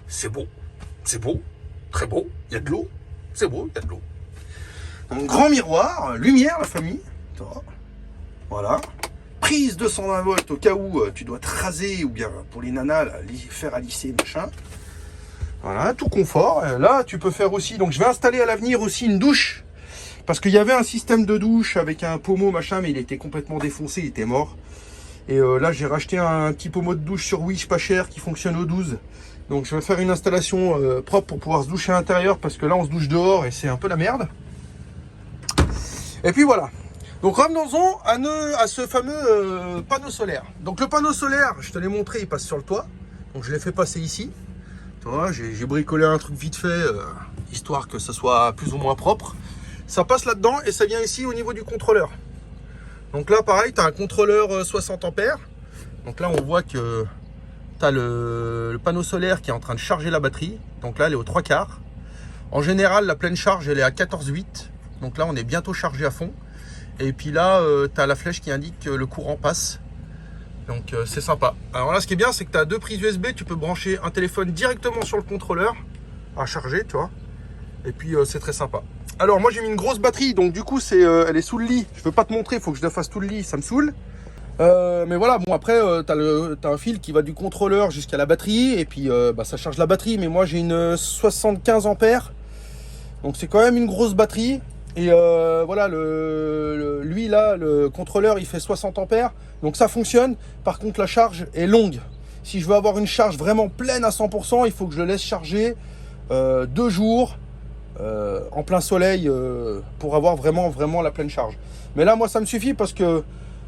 c'est beau, très beau, il y a de l'eau, c'est beau, il y a de l'eau. Donc grand miroir, lumière la famille, voilà. Prise 220 volts au cas où tu dois te raser ou bien pour les nanas, là, faire à lisser, machin. Voilà, tout confort. Là, tu peux faire aussi, donc je vais installer à l'avenir aussi une douche. Parce qu'il y avait un système de douche avec un pommeau, machin, mais il était complètement défoncé, il était mort. Et là, j'ai racheté un petit pommeau de douche sur Wish, pas cher, qui fonctionne au 12. Donc je vais faire une installation propre pour pouvoir se doucher à l'intérieur, parce que là, on se douche dehors et c'est un peu la merde. Et puis voilà. Donc revenons-en à ce fameux panneau solaire. Donc le panneau solaire, je te l'ai montré, il passe sur le toit. Donc je l'ai fait passer ici. Tu vois, j'ai bricolé un truc vite fait, histoire que ça soit plus ou moins propre. Ça passe là-dedans et ça vient ici au niveau du contrôleur. Donc là, pareil, tu as un contrôleur 60 ampères. Donc là, on voit que tu as le panneau solaire qui est en train de charger la batterie. Donc là, elle est aux 3/4. En général, la pleine charge, elle est à 14,8. Donc là, on est bientôt chargé à fond. Et puis là, tu as la flèche qui indique que le courant passe. Donc c'est sympa. Alors là, ce qui est bien, c'est que tu as 2 prises USB. Tu peux brancher un téléphone directement sur le contrôleur à charger, tu vois. Et puis c'est très sympa. Alors moi, j'ai mis une grosse batterie. Donc du coup, elle est sous le lit. Je ne peux pas te montrer, il faut que je la fasse tout le lit. Ça me saoule. Mais voilà, bon après t'as un fil qui va du contrôleur jusqu'à la batterie et puis ça charge la batterie. Mais moi j'ai une 75 ampères, donc c'est quand même une grosse batterie. Et voilà, lui là, le contrôleur, il fait 60 ampères, donc ça fonctionne. Par contre la charge est longue. Si je veux avoir une charge vraiment pleine à 100%, il faut que je le laisse charger 2 jours en plein soleil pour avoir vraiment la pleine charge. Mais là moi ça me suffit parce que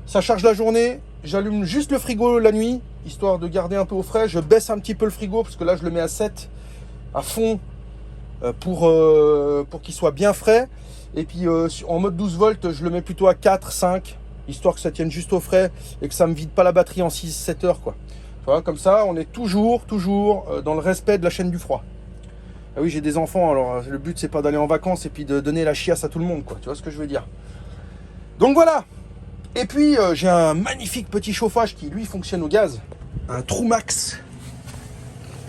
ça charge la journée, j'allume juste le frigo la nuit, histoire de garder un peu au frais. Je baisse un petit peu le frigo, parce que là je le mets à 7, à fond, pour qu'il soit bien frais. Et puis en mode 12 volts, je le mets plutôt à 4, 5, histoire que ça tienne juste au frais et que ça me vide pas la batterie en 6-7 heures, quoi. Tu vois, comme ça, on est toujours dans le respect de la chaîne du froid. Ah oui, j'ai des enfants, alors le but c'est pas d'aller en vacances et puis de donner la chiasse à tout le monde, quoi. Tu vois ce que je veux dire? Donc voilà. Et puis j'ai un magnifique petit chauffage qui lui fonctionne au gaz, un Trumax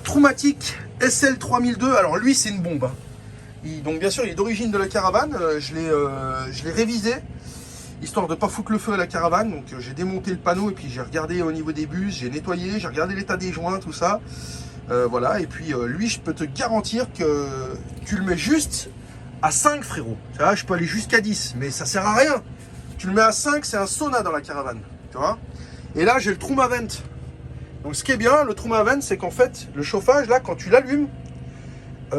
Trumatic SL3002. Alors lui c'est une bombe, hein. Donc bien sûr il est d'origine de la caravane. Je l'ai révisé histoire de pas foutre le feu à la caravane. Donc j'ai démonté le panneau et puis j'ai regardé au niveau des bus, j'ai nettoyé, j'ai regardé l'état des joints, tout ça. Voilà, et puis lui je peux te garantir que tu le mets juste à 5, frérot. Tu vois, je peux aller jusqu'à 10, mais ça sert à rien. Tu le mets à 5, c'est un sauna dans la caravane, tu vois. Et là, j'ai le Trumavent. Donc, ce qui est bien, le Trumavent, c'est qu'en fait, le chauffage, là, quand tu l'allumes,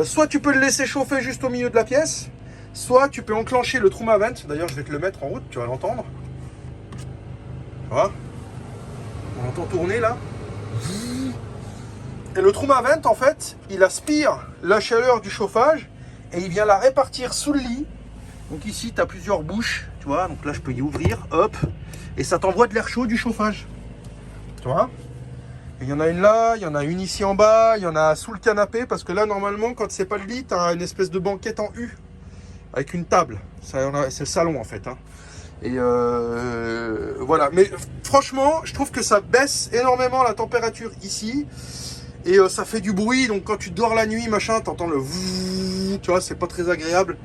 soit tu peux le laisser chauffer juste au milieu de la pièce, soit tu peux enclencher le Trumavent. D'ailleurs, je vais te le mettre en route, tu vas l'entendre. Tu vois, on entend tourner, là. Et le Trumavent, en fait, il aspire la chaleur du chauffage et il vient la répartir sous le lit. Donc ici, tu as plusieurs bouches, tu vois. Donc là, je peux y ouvrir, hop. Et ça t'envoie de l'air chaud du chauffage. Tu vois. Il y en a une là, il y en a une ici en bas, il y en a sous le canapé. Parce que là, normalement, quand c'est pas le lit, tu as une espèce de banquette en U. Avec une table. C'est le salon, en fait. Hein. Et voilà. Mais franchement, je trouve que ça baisse énormément la température ici. Et ça fait du bruit. Donc quand tu dors la nuit, machin, t'entends le vouh. Tu vois, c'est pas très agréable.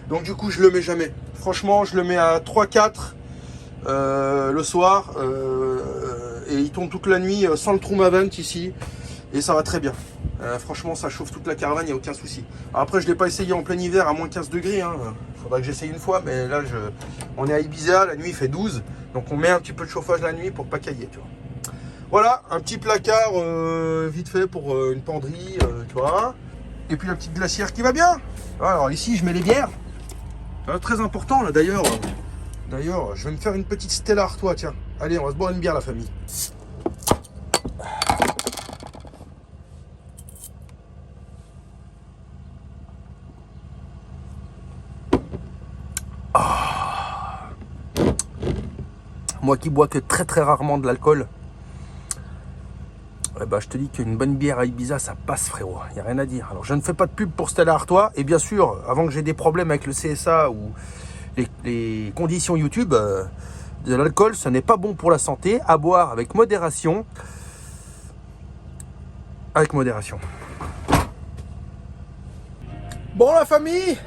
Donc du coup je le mets jamais. Franchement je le mets à 3-4 le soir et il tourne toute la nuit sans le Trumavent ici et ça va très bien. Franchement ça chauffe toute la caravane, il n'y a aucun souci. Après je ne l'ai pas essayé en plein hiver à moins 15 degrés. Hein. Faudra que j'essaye une fois, mais là on est à Ibiza, la nuit il fait 12. Donc on met un petit peu de chauffage la nuit pour pas cailler, tu vois. Voilà, un petit placard vite fait pour une penderie, tu vois. Et puis la petite glacière qui va bien. Alors ici je mets les bières. Très important là d'ailleurs. D'ailleurs, je vais me faire une petite Stella Artois, tiens. Allez, on va se boire une bière la famille. Ah. Moi qui bois que très rarement de l'alcool, je te dis qu'une bonne bière à Ibiza, ça passe, frérot. Il n'y a rien à dire. Alors, je ne fais pas de pub pour Stella Artois. Et bien sûr, avant que j'ai des problèmes avec le CSA ou les conditions YouTube, de l'alcool, ce n'est pas bon pour la santé. À boire avec modération. Avec modération. Bon, la famille,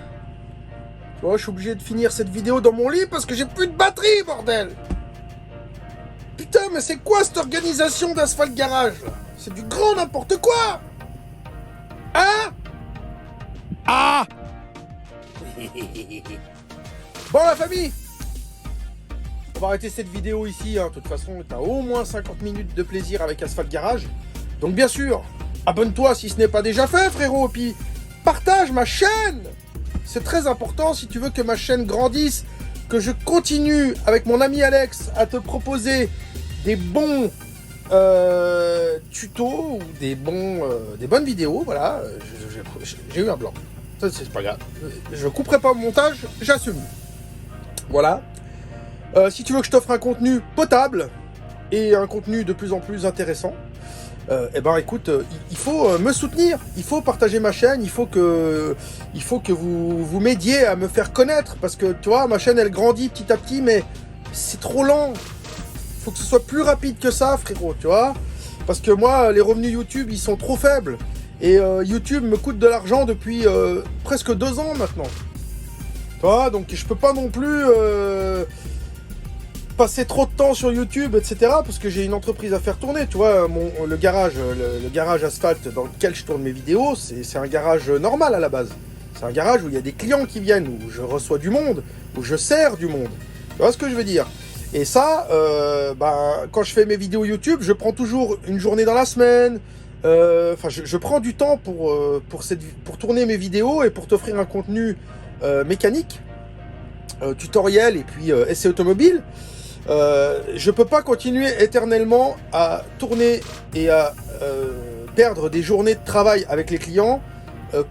tu vois, je suis obligé de finir cette vidéo dans mon lit parce que j'ai plus de batterie, bordel. Putain, mais c'est quoi cette organisation d'Asphalt Garage là? C'est du grand n'importe quoi. Hein? Ah. Bon la famille, on va arrêter cette vidéo ici, hein. De toute façon, t'as au moins 50 minutes de plaisir avec Asphalt Garage. Donc bien sûr, abonne-toi si ce n'est pas déjà fait, frérot. Et puis, partage ma chaîne. C'est très important si tu veux que ma chaîne grandisse, que je continue avec mon ami Alex à te proposer des bons tutos ou des bonnes vidéos. Voilà, j'ai eu un blanc. Ça, c'est pas grave. Je couperai pas au montage, j'assume. Voilà. Si tu veux que je t'offre un contenu potable et un contenu de plus en plus intéressant, écoute, il faut me soutenir, il faut partager ma chaîne, il faut que vous m'aidiez à me faire connaître, parce que tu vois, ma chaîne elle grandit petit à petit, mais c'est trop lent. Il faut que ce soit plus rapide que ça, frérot, tu vois, parce que moi, les revenus YouTube, ils sont trop faibles, et YouTube me coûte de l'argent depuis presque 2 ans maintenant. Tu vois, donc je peux pas non plus passer trop de temps sur YouTube, etc. Parce que j'ai une entreprise à faire tourner. Tu vois, le garage asphalte dans lequel je tourne mes vidéos, c'est un garage normal à la base. C'est un garage où il y a des clients qui viennent, où je reçois du monde, où je sers du monde. Tu vois ce que je veux dire? Et ça, quand je fais mes vidéos YouTube, je prends toujours une journée dans la semaine. Je prends du temps pour tourner mes vidéos et pour t'offrir un contenu mécanique, tutoriel et puis essai automobile. Je peux pas continuer éternellement à tourner et à perdre des journées de travail avec les clients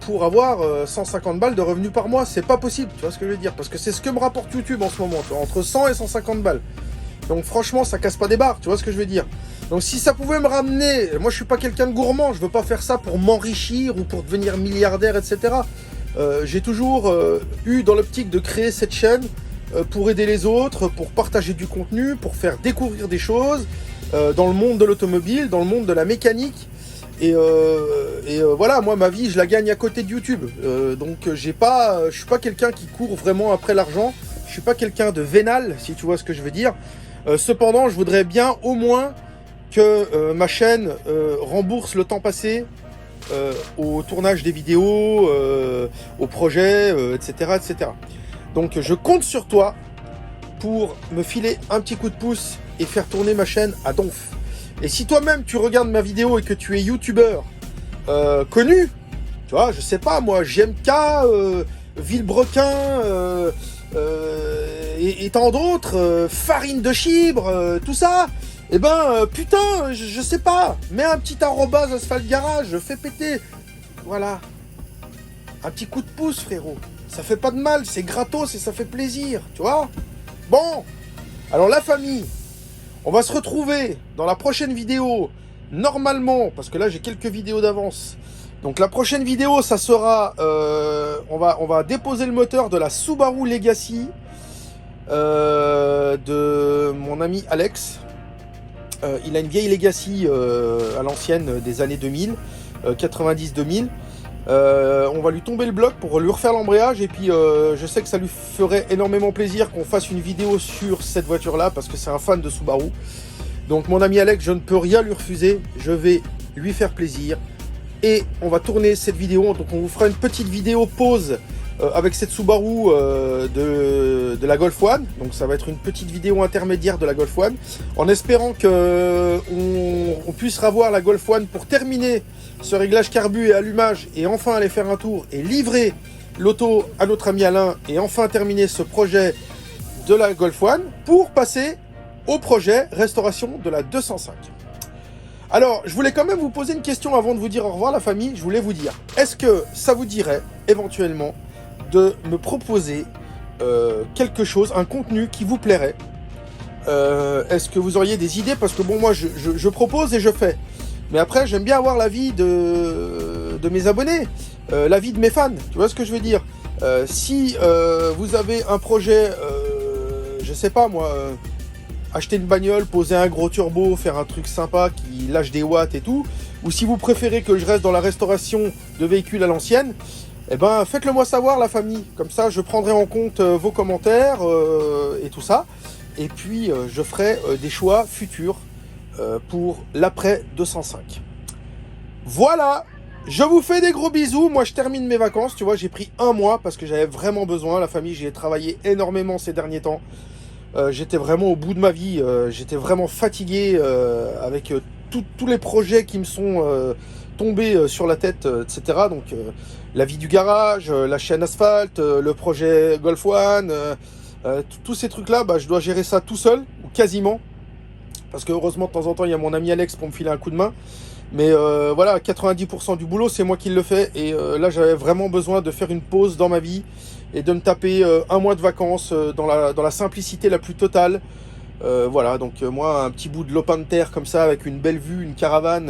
pour avoir 150 balles de revenus par mois. C'est pas possible, tu vois ce que je veux dire? Parce que c'est ce que me rapporte YouTube en ce moment, tu vois, entre 100 et 150 balles. Donc franchement, ça casse pas des barres, tu vois ce que je veux dire? Donc si ça pouvait me ramener... Moi, je suis pas quelqu'un de gourmand, je veux pas faire ça pour m'enrichir ou pour devenir milliardaire, etc. J'ai toujours eu dans l'optique de créer cette chaîne pour aider les autres, pour partager du contenu, pour faire découvrir des choses dans le monde de l'automobile, dans le monde de la mécanique. Et voilà, moi ma vie je la gagne à côté de YouTube. Donc je suis pas quelqu'un qui court vraiment après l'argent. Je suis pas quelqu'un de vénal, si tu vois ce que je veux dire. Cependant, je voudrais bien au moins que ma chaîne rembourse le temps passé au tournage des vidéos, au projet, etc., etc. Donc je compte sur toi pour me filer un petit coup de pouce et faire tourner ma chaîne à donf. Et si toi-même tu regardes ma vidéo et que tu es youtubeur connu, tu vois, je sais pas moi, JMK, Villebrequin, et tant d'autres, Farine de Chibre, tout ça, eh ben putain, je sais pas, mets un petit arrobase Asphalt Garage, fais péter, voilà, un petit coup de pouce frérot, ça fait pas de mal, c'est gratos et ça fait plaisir, tu vois. Bon, alors la famille, on va se retrouver dans la prochaine vidéo, normalement, parce que là j'ai quelques vidéos d'avance. Donc la prochaine vidéo, ça sera, on va déposer le moteur de la Subaru Legacy de mon ami Alex. Il a une vieille Legacy à l'ancienne des années 2000, 90-2000. On va lui tomber le bloc pour lui refaire l'embrayage et puis je sais que ça lui ferait énormément plaisir qu'on fasse une vidéo sur cette voiture là parce que c'est un fan de Subaru. Donc mon ami Alex, je ne peux rien lui refuser, je vais lui faire plaisir et on va tourner cette vidéo. Donc on vous fera une petite vidéo pause avec cette Subaru de la Golf One. Donc ça va être une petite vidéo intermédiaire de la Golf One en espérant que on puisse revoir la Golf One pour terminer ce réglage carbu et allumage et enfin aller faire un tour et livrer l'auto à notre ami Alain et enfin terminer ce projet de la Golf One pour passer au projet restauration de la 205. Alors, je voulais quand même vous poser une question avant de vous dire au revoir la famille. Je voulais vous dire, est-ce que ça vous dirait éventuellement de me proposer quelque chose, un contenu qui vous plairait? Est-ce que vous auriez des idées? Parce que bon, moi je propose et je fais. Mais après, j'aime bien avoir l'avis de mes abonnés, l'avis de mes fans, tu vois ce que je veux dire? Si vous avez un projet, je sais pas moi, acheter une bagnole, poser un gros turbo, faire un truc sympa qui lâche des watts et tout, ou si vous préférez que je reste dans la restauration de véhicules à l'ancienne, eh ben faites-le moi savoir la famille, comme ça je prendrai en compte vos commentaires et tout ça, et puis je ferai des choix futurs pour l'après 205. Voilà, je vous fais des gros bisous. Moi je termine mes vacances, tu vois, j'ai pris un mois parce que j'avais vraiment besoin. La famille, j'y ai travaillé énormément ces derniers temps. J'étais vraiment au bout de ma vie, j'étais vraiment fatigué avec tous les projets qui me sont tombés sur la tête, etc. Donc la vie du garage, la chaîne asphalte, le projet Golf One, tous ces trucs là, je dois gérer ça tout seul, ou quasiment. Parce que heureusement de temps en temps il y a mon ami Alex pour me filer un coup de main. Mais voilà, 90% du boulot c'est moi qui le fais. Et là j'avais vraiment besoin de faire une pause dans ma vie et de me taper un mois de vacances dans la simplicité la plus totale. Voilà, donc moi un petit bout de lopin de terre comme ça avec une belle vue, une caravane,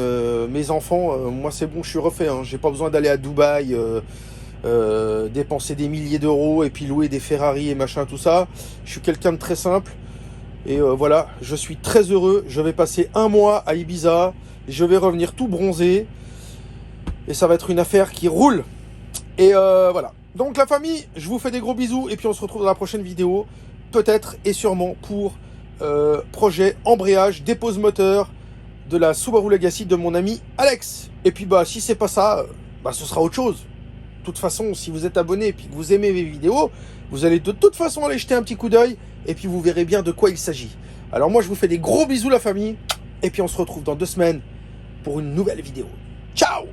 mes enfants, moi c'est bon, je suis refait, hein. J'ai pas besoin d'aller à Dubaï, dépenser des milliers d'euros et puis louer des Ferrari et machin tout ça. Je suis quelqu'un de très simple. Et voilà, je suis très heureux. Je vais passer un mois à Ibiza. Je vais revenir tout bronzé. Et ça va être une affaire qui roule. Et voilà. Donc la famille, je vous fais des gros bisous. Et puis on se retrouve dans la prochaine vidéo. Peut-être et sûrement pour projet embrayage, dépose moteur de la Subaru Legacy de mon ami Alex. Et puis bah si c'est pas ça, bah ce sera autre chose. De toute façon, si vous êtes abonné et puis que vous aimez mes vidéos, vous allez de toute façon aller jeter un petit coup d'œil et puis vous verrez bien de quoi il s'agit. Alors moi je vous fais des gros bisous la famille et puis on se retrouve dans 2 semaines pour une nouvelle vidéo. Ciao!